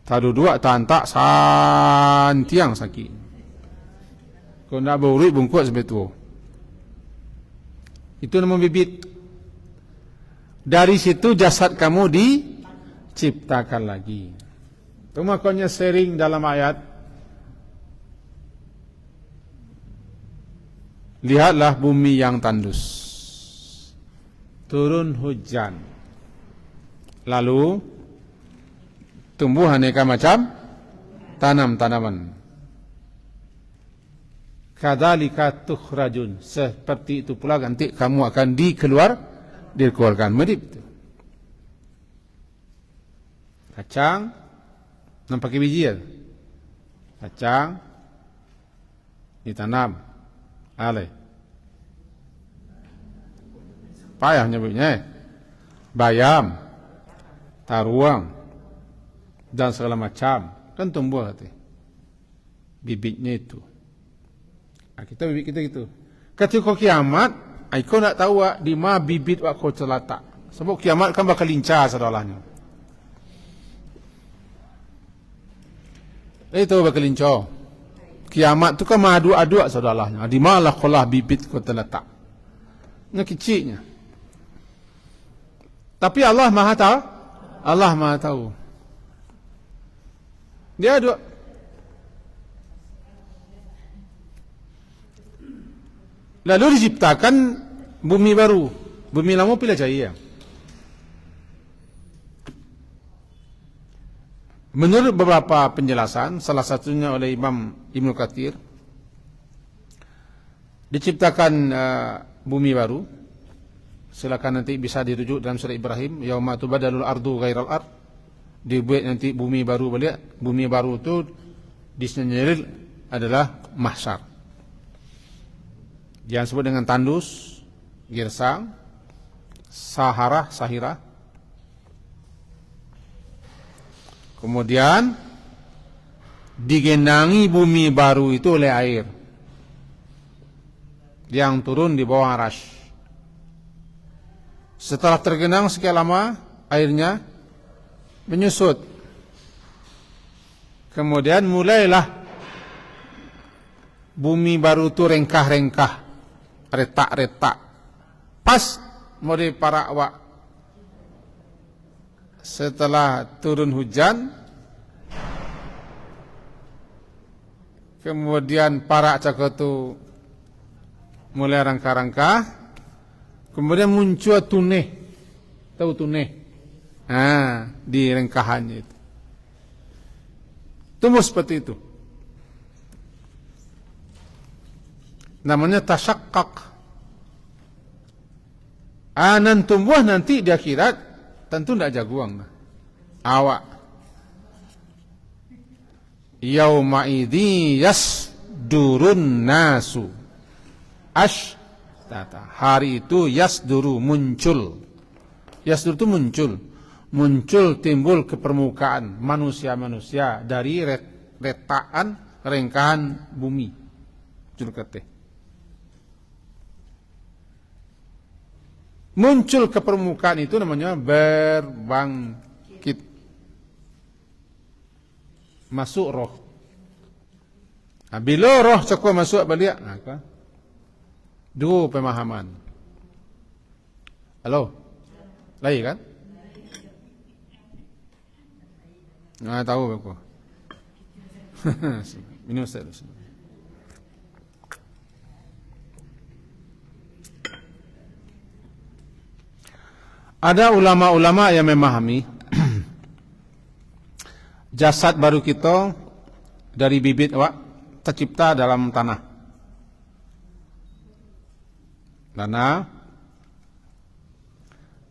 Tadu dua tantak santiang sakit. Kau nak berurut bungkuk sampai tu. Itu nama bibit. Dari situ jasad kamu diciptakan lagi. Itu makanya sering dalam ayat. Lihatlah bumi yang tandus. Turun hujan. Lalu tumbuh aneka macam tanam-tanaman. Kadzalika tukhrajun. Seperti itu pula nanti kamu akan dikeluarkan. Mirip itu. Kacang nampak biji ya. Kacang ditanam. Ale. Payah nyebutnya. Bayam, taruang dan segala macam kan tumbuh hati. Bibitnya itu. Nah, kita bibit kita gitu. Ketika kiamat, kau nak tahu di mana bibit wak kau terletak. Sebab kiamat kan bakal lincah sadalahnya. Itu bakal lincah. Kiamat tu kan madu-adu sadalahnya. Di mana lah kolah bibit kau terletak. Ini kecilnya. Tapi Allah Maha tahu. Allah Maha tahu. Dia ada. Lalu diciptakan bumi baru. Bumi lama pilih jaya. Menurut beberapa penjelasan, salah satunya oleh Imam Ibn Katsir, diciptakan bumi baru. Silakan nanti bisa dirujuk dalam surah Ibrahim. Yauma tubadalul ardu ghairal ard. Dibuat nanti bumi baru balik. Bumi baru itu disendiri adalah mahsyar. Yang disebut dengan tandus, girsang, sahira. Kemudian digenangi bumi baru itu oleh air yang turun di bawah arasy. Setelah tergenang sekian lama, airnya menyusut. Kemudian mulailah bumi baru itu rengkah-rengkah, retak-retak. Pas mau para awak. Setelah turun hujan, kemudian para cakap tu mulai rangka-rangka, kemudian muncul tuneh, tahu tuneh, di rengkahannya itu. Tumbuh seperti itu. Namanya tasyakkak. Nan tumbuh nanti di akhirat tentu tidak jaguang. Awak. Yauma idzi yasdurun nasu. Ashtata. Hari itu yasduru muncul. Yasdur itu muncul. Muncul timbul ke permukaan manusia-manusia dari retakan rengkahan bumi. Julkate. Muncul ke permukaan itu namanya berbangkit. Masuk roh. Bila roh cakap masuk balik, dua pemahaman. Halo? Lagi kan? Tahu aku. Minum saya dulu. Ada ulama-ulama yang memahami jasad baru kita dari bibit tercipta dalam tanah.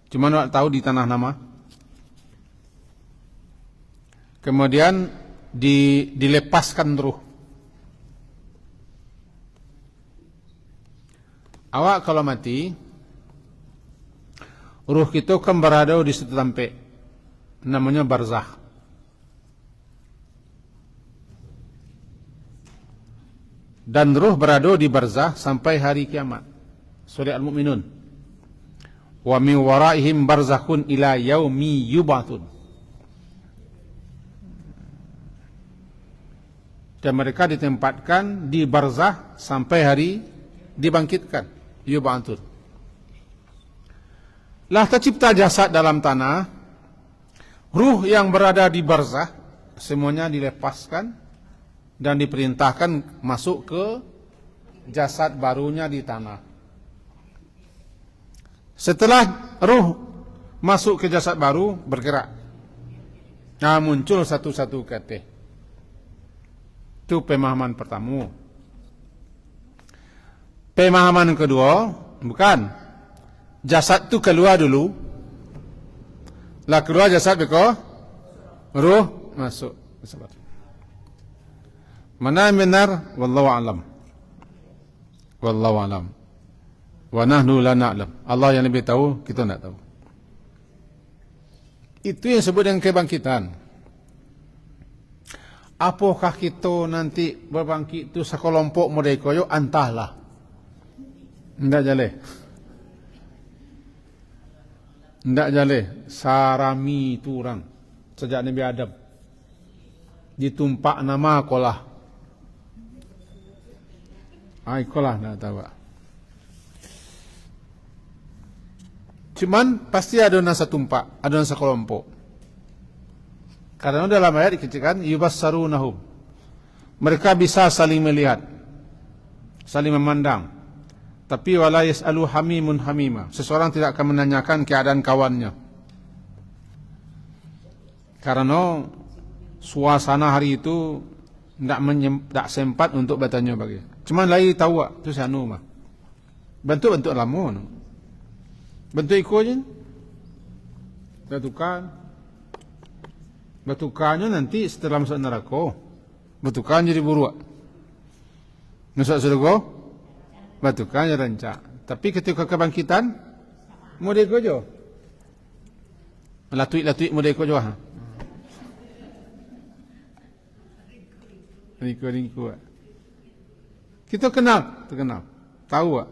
Cuma tahu di tanah nama. Kemudian dilepaskan ruh. Awak kalau mati, ruh kita kan berada di situ sampai namanya barzakh. Dan ruh berada di barzakh sampai hari kiamat. Surah Al-Mu'minun. Wa min waraihim barzakhun ila yaumi yub'atsun. Dan mereka ditempatkan di barzakh sampai hari dibangkitkan. Yub'atsun. Lah tercipta jasad dalam tanah, ruh yang berada di barzakh semuanya dilepaskan dan diperintahkan masuk ke jasad barunya di tanah. Setelah ruh masuk ke jasad baru, bergerak. Muncul satu-satu kata. Itu pemahaman pertama. Pemahaman kedua, bukan. Jasad tu keluar dulu. Lah keluar jasad beko, ruh masuk. Mana yang benar? Wallahu a'lam. Wallahu a'lam. Wa nahnu la na'lam. Allah yang lebih tahu, kita tidak tahu. Itu yang disebut dengan kebangkitan. Apakah kita nanti berbangkit itu sekelompok mereka? Entahlah. Tidak jale. Tidak jale. Sarami itu orang. Sejak Nabi Adam. Ditumpak nama kolah. Kolah tidak tahu. Cuman pasti ada nasa tumpak, ada nasa kelompok. Karena dalam ayat dikatakan yubassarunahum. Mereka bisa saling melihat, saling memandang. Tapi wala yas'alu hamimun hamima. Seseorang tidak akan menanyakan keadaan kawannya. Karena suasana hari itu tidak sempat untuk bertanya bagi. Cuman lagi tahu tu sanu mah. Bentuk-bentuk lama no. Bentuk ikut je. Batukannya nanti setelah masuk neraka. Batukan jadi buruk. Masuk surga. Batukan jadi rancak. Tapi ketika kebangkitan, mau dia ikut je. Latuik-latuik mau dia ikut je. Ikut. Kita kenal. Tahu tak?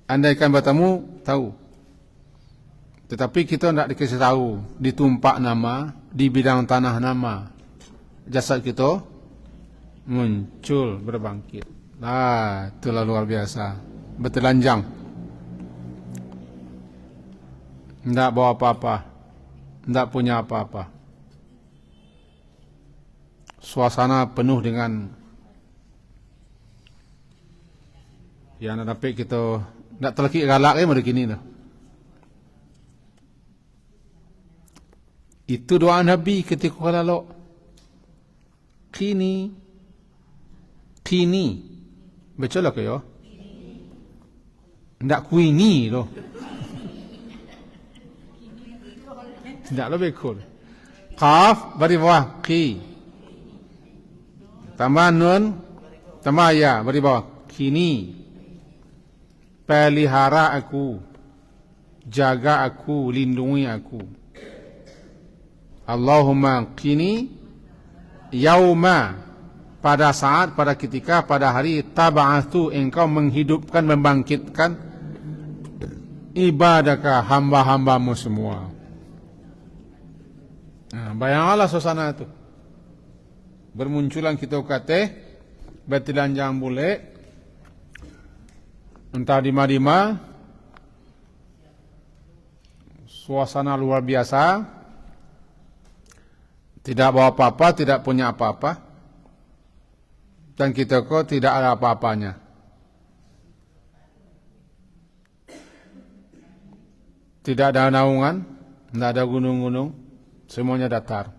Andaikan bertemu, tahu. Tetapi kita tidak dikasih tahu, ditumpak nama, di bidang tanah nama, jasad kita muncul berbangkit. Itulah luar biasa, bertelanjang, tidak bawa apa-apa, tidak punya apa-apa. Suasana penuh dengan Yang nak dapat kita nak terlekik galak macam gini dah. Itu doa Nabi ketika kalau kini betul lah ke ya? Ndak kuini loh. Ndak lebih cool. Qaf beri bawah ki. Tambah nun, tambah ya beri bawah kini. Pelihara aku, jaga aku, lindungi aku. Allahumma qini yauma, pada saat, pada ketika, pada hari tab'atsu, engkau menghidupkan, membangkitkan ibadaka, hamba-hambamu semua. Nah, bayangkanlah suasana itu. Bermunculan kita kata betilan jang bule entah di mana, suasana luar biasa, tidak bawa apa-apa, tidak punya apa-apa, dan kita kok tidak ada apa-apanya. Tidak ada naungan, tidak ada gunung-gunung, semuanya datar.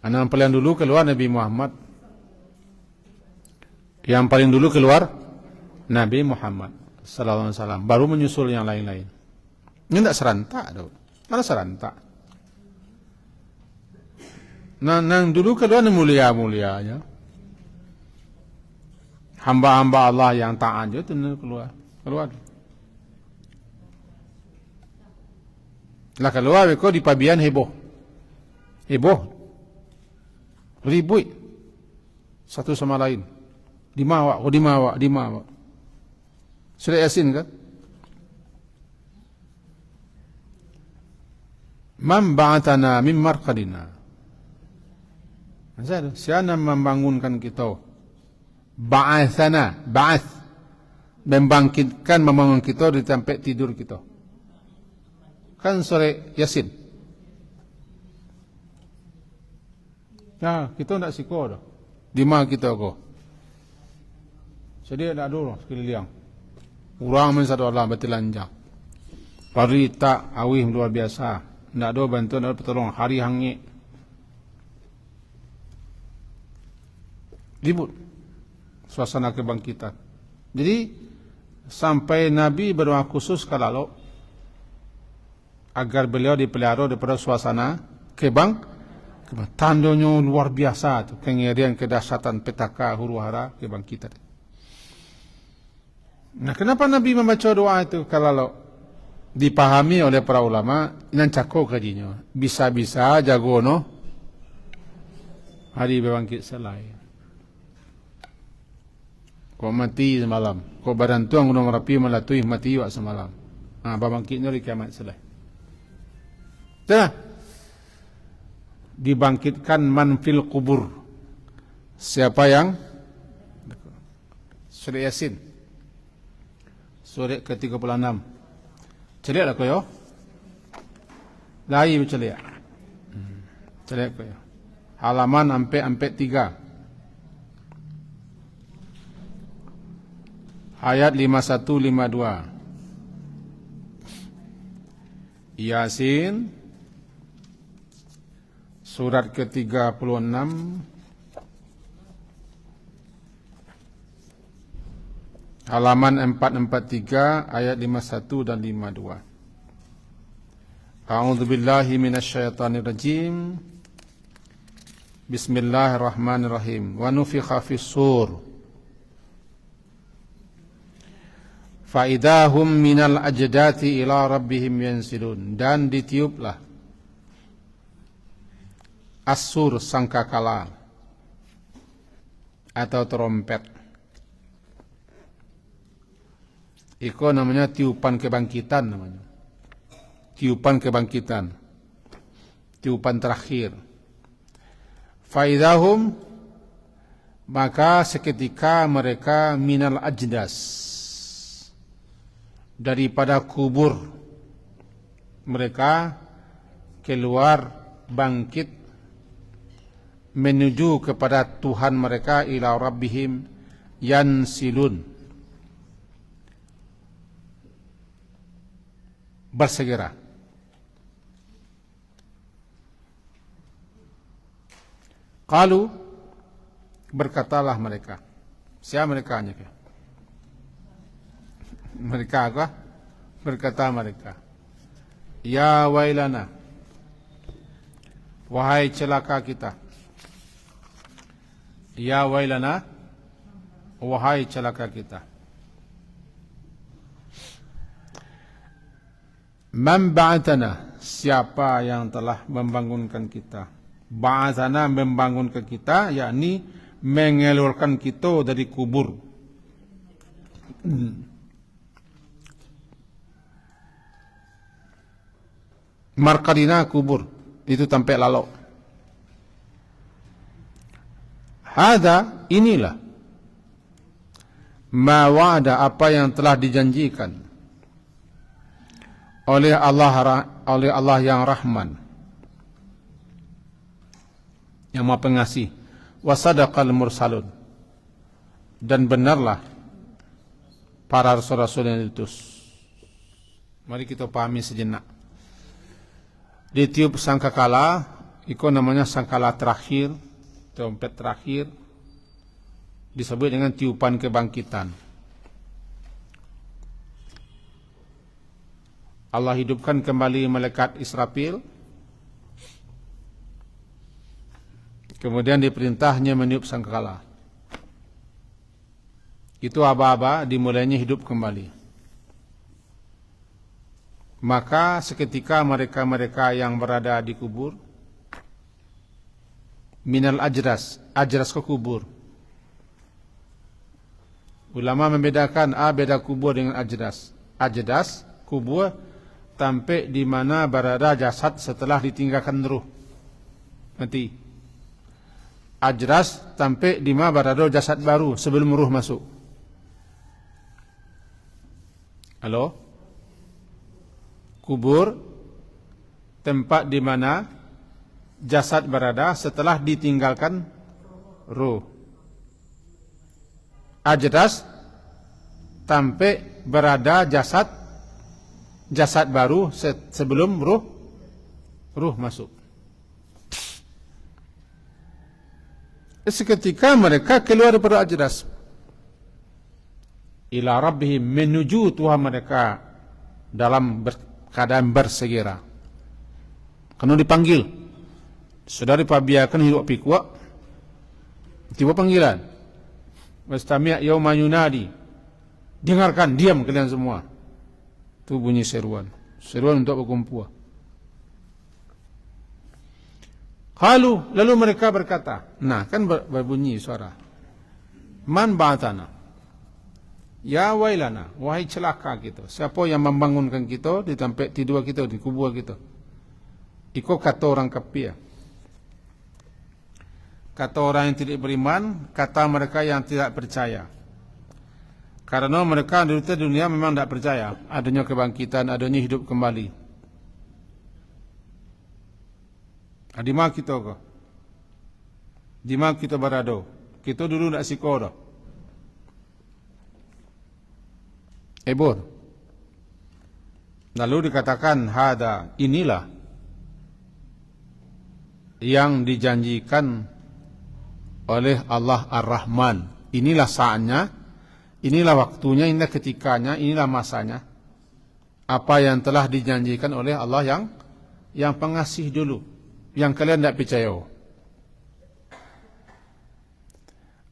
Yang paling dulu keluar Nabi Muhammad. Yang paling dulu keluar Nabi Muhammad sallallahu alaihi wasallam, baru menyusul yang lain-lain. Ini tidak serentak, mana serentak. Nang dulu keluar mulia-mulianya, hamba-hamba Allah yang taat itu keluar. Lah keluar kok di pabian heboh, ribut satu sama lain, dimawak. Surah Yasin kan? Man ba'atana min marqadina. Siapa membangunkan kita? Ba'athana, ba'ath, membangkitkan, membangun kita di tempat tidur kita. Kan surah Yasin. Nah, kita tidak siko dah. Di mana kita kok? Jadi ada dulu sekeliling. Urang men satu Allah betilanjang. Parita awih luar biasa. Ndak ada bantuan, ndak ada pertolongan. Hari hangi. Ribut. Suasana kebangkitan. Jadi sampai Nabi berdoa khusus kalau agar beliau dipelihara daripada suasana tandanya luar biasa tu, kengerian, kedahsyatan, petaka, huru-hara kebangkitan. Nah, kenapa Nabi membaca doa itu? Kalau dipahami oleh para ulama, nan cako kajinya. Bisa-bisa jago no hari bangkit selain. Kau mati semalam, kau badan tuang gunung Merapi melatui mati wak semalam. Ah, bangkitnya di kiamat selain. Dah dibangkitkan man fil kubur. Siapa yang? Surah Yasin. Surah ke-36. Celik lah kau yo. Lari bercelik. Celik kau yo. Halaman ampe 3. Ayat 51-52. Yasin surat ke-36 halaman 443 ayat 51 dan 52. A'udzubillahi minasyaitonirrajim. Bismillahirrahmanirrahim. Wa nufikha fis-sur fa idahum minal ajdati ila rabbihim yansilun. Dan ditiuplah as-sur, sangkakala atau trompet. Itu namanya tiupan kebangkitan namanya. Tiupan kebangkitan. Tiupan terakhir. Faidahum, maka seketika mereka minal ajdas, daripada kubur mereka keluar bangkit menuju kepada Tuhan mereka, ila rabbihim yansilun, bersegera. Qalu, berkatalah mereka. Siapa mereka? Mereka apa? Berkata mereka, ya wailana, wahai celaka kita. Ya wailana, wahai celaka kita. Man ba'athana, siapa yang telah membangunkan kita. Ba'athana, membangunkan kita, yakni mengeluarkan kita dari kubur. Marqadina, kubur, itu tempat lalu. Hada, inilah ma wa'ada, apa yang telah dijanjikan oleh Allah yang Rahman, yang Maha Pengasih. Wa sadaqal mursalun, dan benarlah para rasul-rasul yang diutus. Mari kita pahami sejenak. Ditiup sangkakala, itu namanya sangkala terakhir, trompet terakhir, disebut dengan tiupan kebangkitan. Allah hidupkan kembali malaikat Israfil, kemudian diperintahnya meniup sangkakala. Itu aba-aba dimulainya hidup kembali. Maka seketika mereka-mereka yang berada di kubur, minal ajras ke kubur. Ulama membedakan beda kubur dengan ajdas. Ajdas, kubur tempat di mana berada jasad setelah ditinggalkan ruh, mati. Ajras, tempat di mana berada jasad baru sebelum ruh masuk. Halo? Kubur, tempat di mana jasad berada setelah ditinggalkan ruh. Ajdas, tempat berada jasad baru sebelum ruh masuk. Seketika mereka keluar dari ajdas, ila rabbihim, menuju Tuhan mereka dalam keadaan bersegera. Kena dipanggil, sudah dipabiakan hidup pikwa, tiba panggilan. Wastami' yauma yunadi, dengarkan, diam kalian semua. Itu bunyi seruan untuk berkumpul. Lalu mereka berkata, nah kan berbunyi suara, man ba'athana, ya wailana, wahai celaka kita. Siapa yang membangunkan kita di tempat tidur kita, di kubur kita? Iko kata orang kafir, kata orang yang tidak beriman, kata mereka yang tidak percaya. Karena mereka di dunia memang tidak percaya adanya kebangkitan, adanya hidup kembali. Di mana kita ke? Di mana kita berada? Kita dulu tidak sikoh dah. Ebor. Lalu dikatakan, hada, inilah yang dijanjikan oleh Allah Ar-Rahman. Inilah saatnya, inilah waktunya, inilah ketikanya, inilah masanya. Apa yang telah dijanjikan oleh Allah yang pengasih dulu, yang kalian tidak percaya.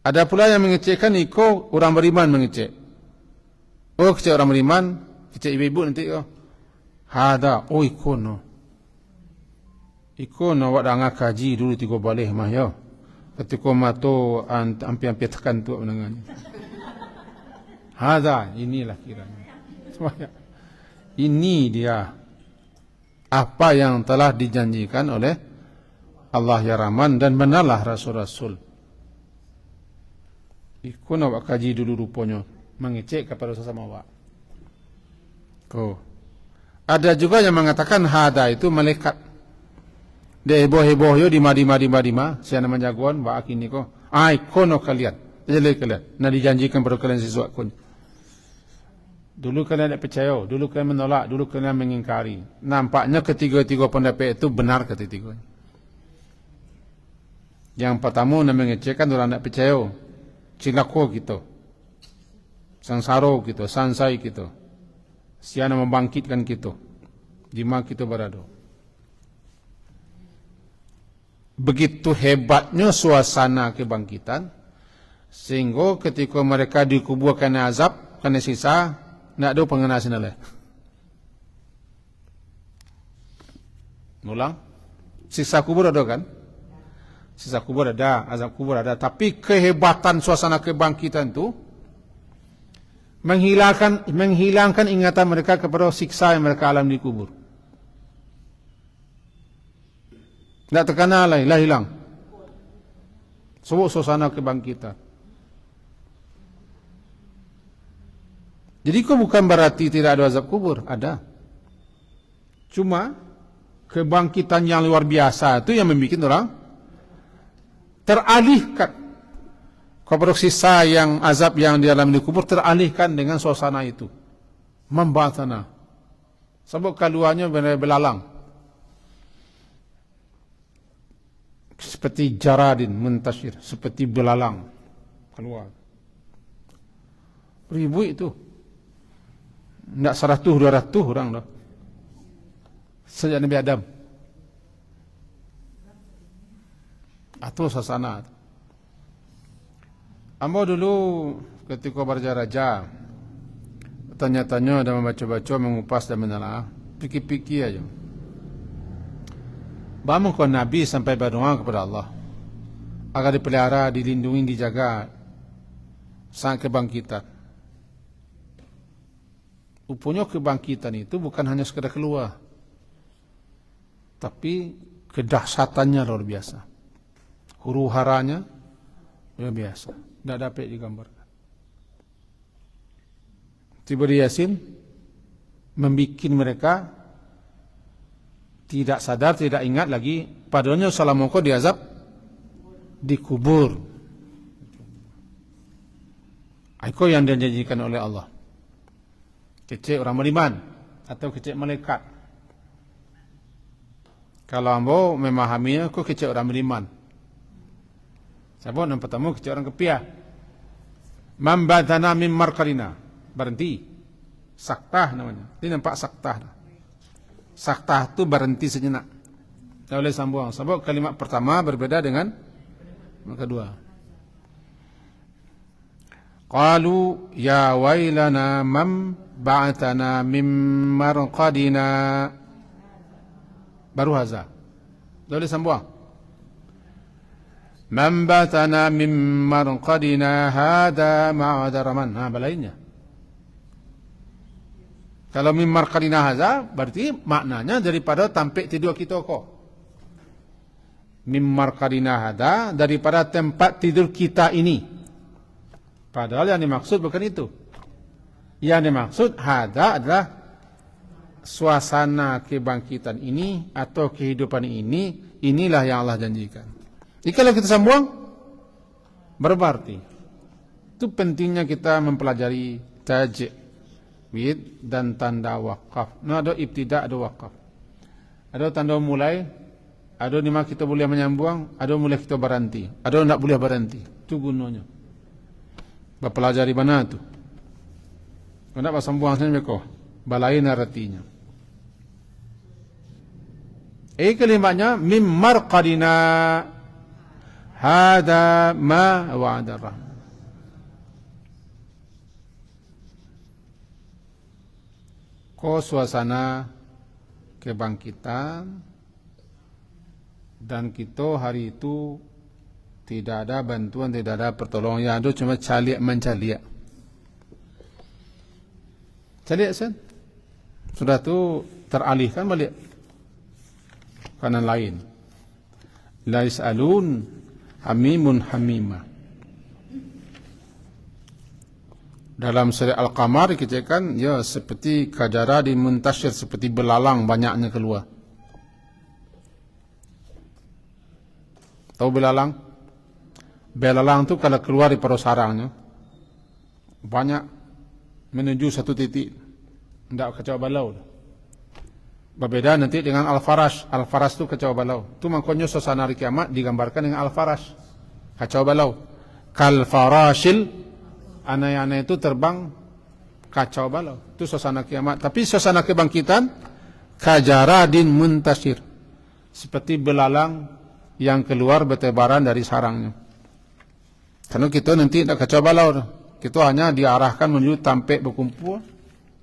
Ada pula yang mengecekkan, orang beriman mengecek. Kecek orang beriman, kecek ibu-ibu nanti hada, ikono wak danga kaji dulu tiga boleh mah ya. Ketika mato ampi-ampi tekan tu menengahnya. Hada, inilah kiranya. Ini dia apa yang telah dijanjikan oleh Allah ya Rahman, dan benarlah rasul-rasul. Ikono wak kaji dulu rupanya, mengecek kepada sesama wak. Ada juga yang mengatakan hada itu malaikat. Dia heboh-heboh yo di madima, saya nama jagoan wak akini ko. Kono kalian, jadi kalian. Nah dijanjikan pada kalian sesuatu. Dulu kalian tidak percaya, dulu kalian menolak, dulu kalian mengingkari. Nampaknya ketiga-tiga pendapat itu benar ketiga. Yang pertama nak mengecekan orang tidak percaya. Cilako gitu. Sangsaro gitu, sansai gitu. Siana membangkitkan kita. Di mana kita berada. Begitu hebatnya suasana kebangkitan, sehingga ketika mereka dikubur kena azab, kena sisa, nak ada pengenal sinaleh. Ulang, sisa kubur ada kan? Sisa kubur ada, azab kubur ada. Tapi kehebatan suasana kebangkitan itu menghilangkan ingatan mereka kepada siksa yang mereka alami di kubur. Tidak terkenal lah hilang. Sebab suasana kebangkitan. Jadi kok bukan berarti tidak ada azab kubur, ada. Cuma kebangkitan yang luar biasa itu yang membuat orang teralihkan kepada sisa yang azab yang di dalam kubur, teralihkan dengan suasana itu. Membatana. Sebab keluarnya belalang. Seperti jaradin muntasyir, seperti belalang keluar. Ribu itu. Tidak 100-200 orang dah. Sejak Nabi Adam. Atau sasana. Ambo dulu ketika berjaraja, tanya-tanya dan membaca-baca, mengupas dan menelaah, pikir-pikir aja. Bangun kau Nabi sampai berdoa kepada Allah agar dipelihara, dilindungi, dijaga sampai kebangkitan. Rupanya kebangkitan itu bukan hanya sekedar keluar, tapi kedahsyatannya luar biasa, huru-haranya luar biasa, tidak dapat digambarkan. Tiba di Yasin membuat mereka tidak sadar, tidak ingat lagi padanya salamoko diazab di kubur. Itu yang dijanjikan oleh Allah. Kecil orang beriman atau kecil malaikat. Kalau ambo memahaminya, kok kecil orang beriman. Siapa yang pertama kecil orang kepiah. Mambatana mim markalina. Berhenti. Saktah namanya. Ini nampak saktah. Saktah itu berhenti sejenak. Tak boleh sambung. Sebab kalimat pertama berbeda dengan kedua. Qalu ya wailana mam ba'atana mim marqadina. Baru haza. Tak boleh sambung. Man ba'atana mim marqadina hada ma'adaraman. Balainnya. Kalau mim marqadina haza berarti maknanya daripada tampik tidur kita kok. Mim marqadina hada daripada tempat tidur kita ini. Padahal yang dimaksud bukan itu. Yang dimaksud hada adalah suasana kebangkitan ini atau kehidupan ini, inilah yang Allah janjikan. Jadi kalau kita sambung berarti itu pentingnya kita mempelajari tajwid dan tanda wakaf. Nah, ada ibtidak, ada wakaf. Ada tanda mulai, ada di mana kita boleh menyambung, ada mulai kita berhenti, ada tidak boleh berhenti. Itu gunanya. Bapelajari mana tu? Kenapa sambung saja mereka? Balain artinya. Kalimatnya mim marqadina hada ma wa'ada rahman. Ko suasana kebangkitan dan kita hari itu tidak ada bantuan, tidak ada pertolongan. Yang ada cuma caliak mencaliak. Caliak sen. Sudah tu teralihkan balik kanan lain. La yas'alun hamimun hamima. Dalam surah Al-Qamar dikatakan ya seperti kajara di muntasyir, seperti belalang banyaknya keluar. Tahu belalang? Belalang tu kalau keluar di sarangnya banyak menuju satu titik, tidak kacau balau. Berbeda nanti dengan al-farash. Al-farash itu kacau balau. Itu makanya suasana hari kiamat digambarkan dengan al-farash, kacau balau. Kal-farashil, anai-anai itu terbang kacau balau. Itu suasana kiamat. Tapi suasana kebangkitan, kajaradin muntasir, seperti belalang yang keluar bertebaran dari sarangnya. Karena kita nanti tidak kacau balau. Kita hanya diarahkan menuju tampai berkumpul,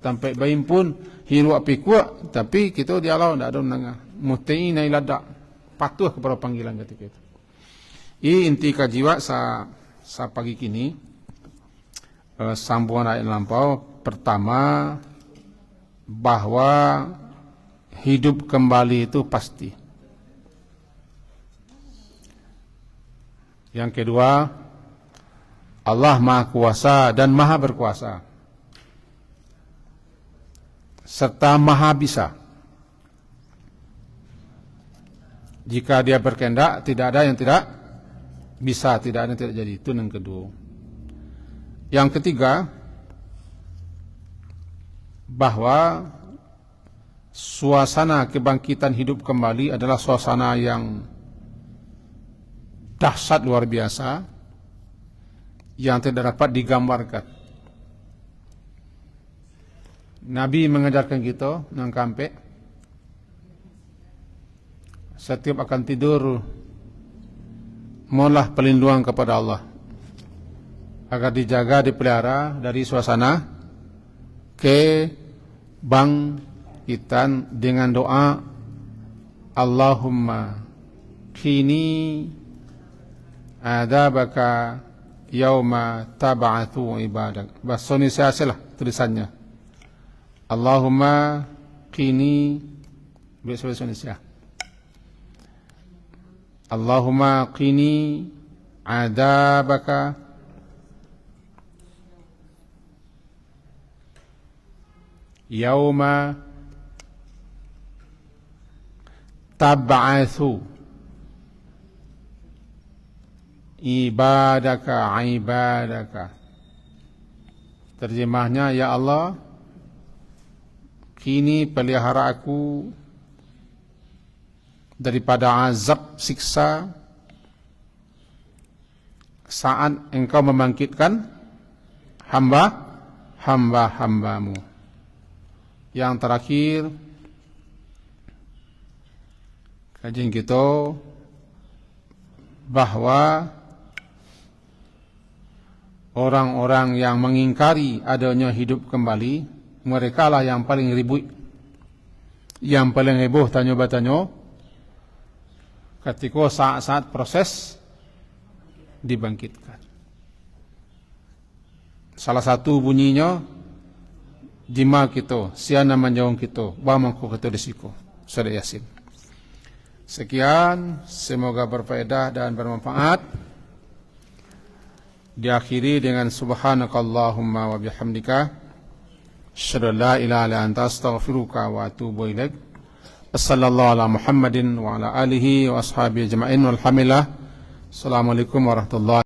tampai berhimpun, hiru api kuat, tapi kita dialau, tidak ada menengah. Muti'ina iladak, patuh kepada panggilan ketika itu. Ini inti kajiwa sa pagi kini. Sambungan ayat lampau. Pertama, bahwa hidup kembali itu pasti. Yang kedua, Allah Maha Kuasa dan Maha Berkuasa, serta Maha Bisa. Jika Dia berkehendak, tidak ada yang tidak bisa, tidak ada yang tidak jadi. Itu yang kedua. Yang ketiga, bahwa suasana kebangkitan hidup kembali adalah suasana yang dahsyat luar biasa, yang tidak dapat digambarkan. Nabi mengajarkan kita nang kampe, setiap akan tidur mohonlah perlindungan kepada Allah agar dijaga, dipelihara dari suasana kebangkitan dengan doa Allahumma qini adabaka yauma tab'atsu ibadak. Bahasa Indonesia salah tulisannya. Allahumma qini, bahasa Indonesia. Allahumma qini adabaka yauma tab'atsu ibadaka. Terjemahnya, ya Allah, kini pelihara aku daripada azab siksa saat engkau membangkitkan hamba-hambamu. Yang terakhir, kajian kita bahwa orang-orang yang mengingkari adanya hidup kembali, mereka lah yang paling ribut, yang paling heboh tanya-batanya ketika saat-saat proses dibangkitkan. Salah satu bunyinya, jima kita, siana manjawang kita, bamangku kita disiko. Surah Yasin. Sekian, semoga berfaedah dan bermanfaat. Diakhiri dengan subhanakallahumma wa bihamdika, asyhadu an la ilaha illa anta, astaghfiruka wa atubu ilaik. Sallallahu ala Muhammadin wa ala alihi wa ashabihi ajma'in, walhamdulillah. Assalamualaikum warahmatullahi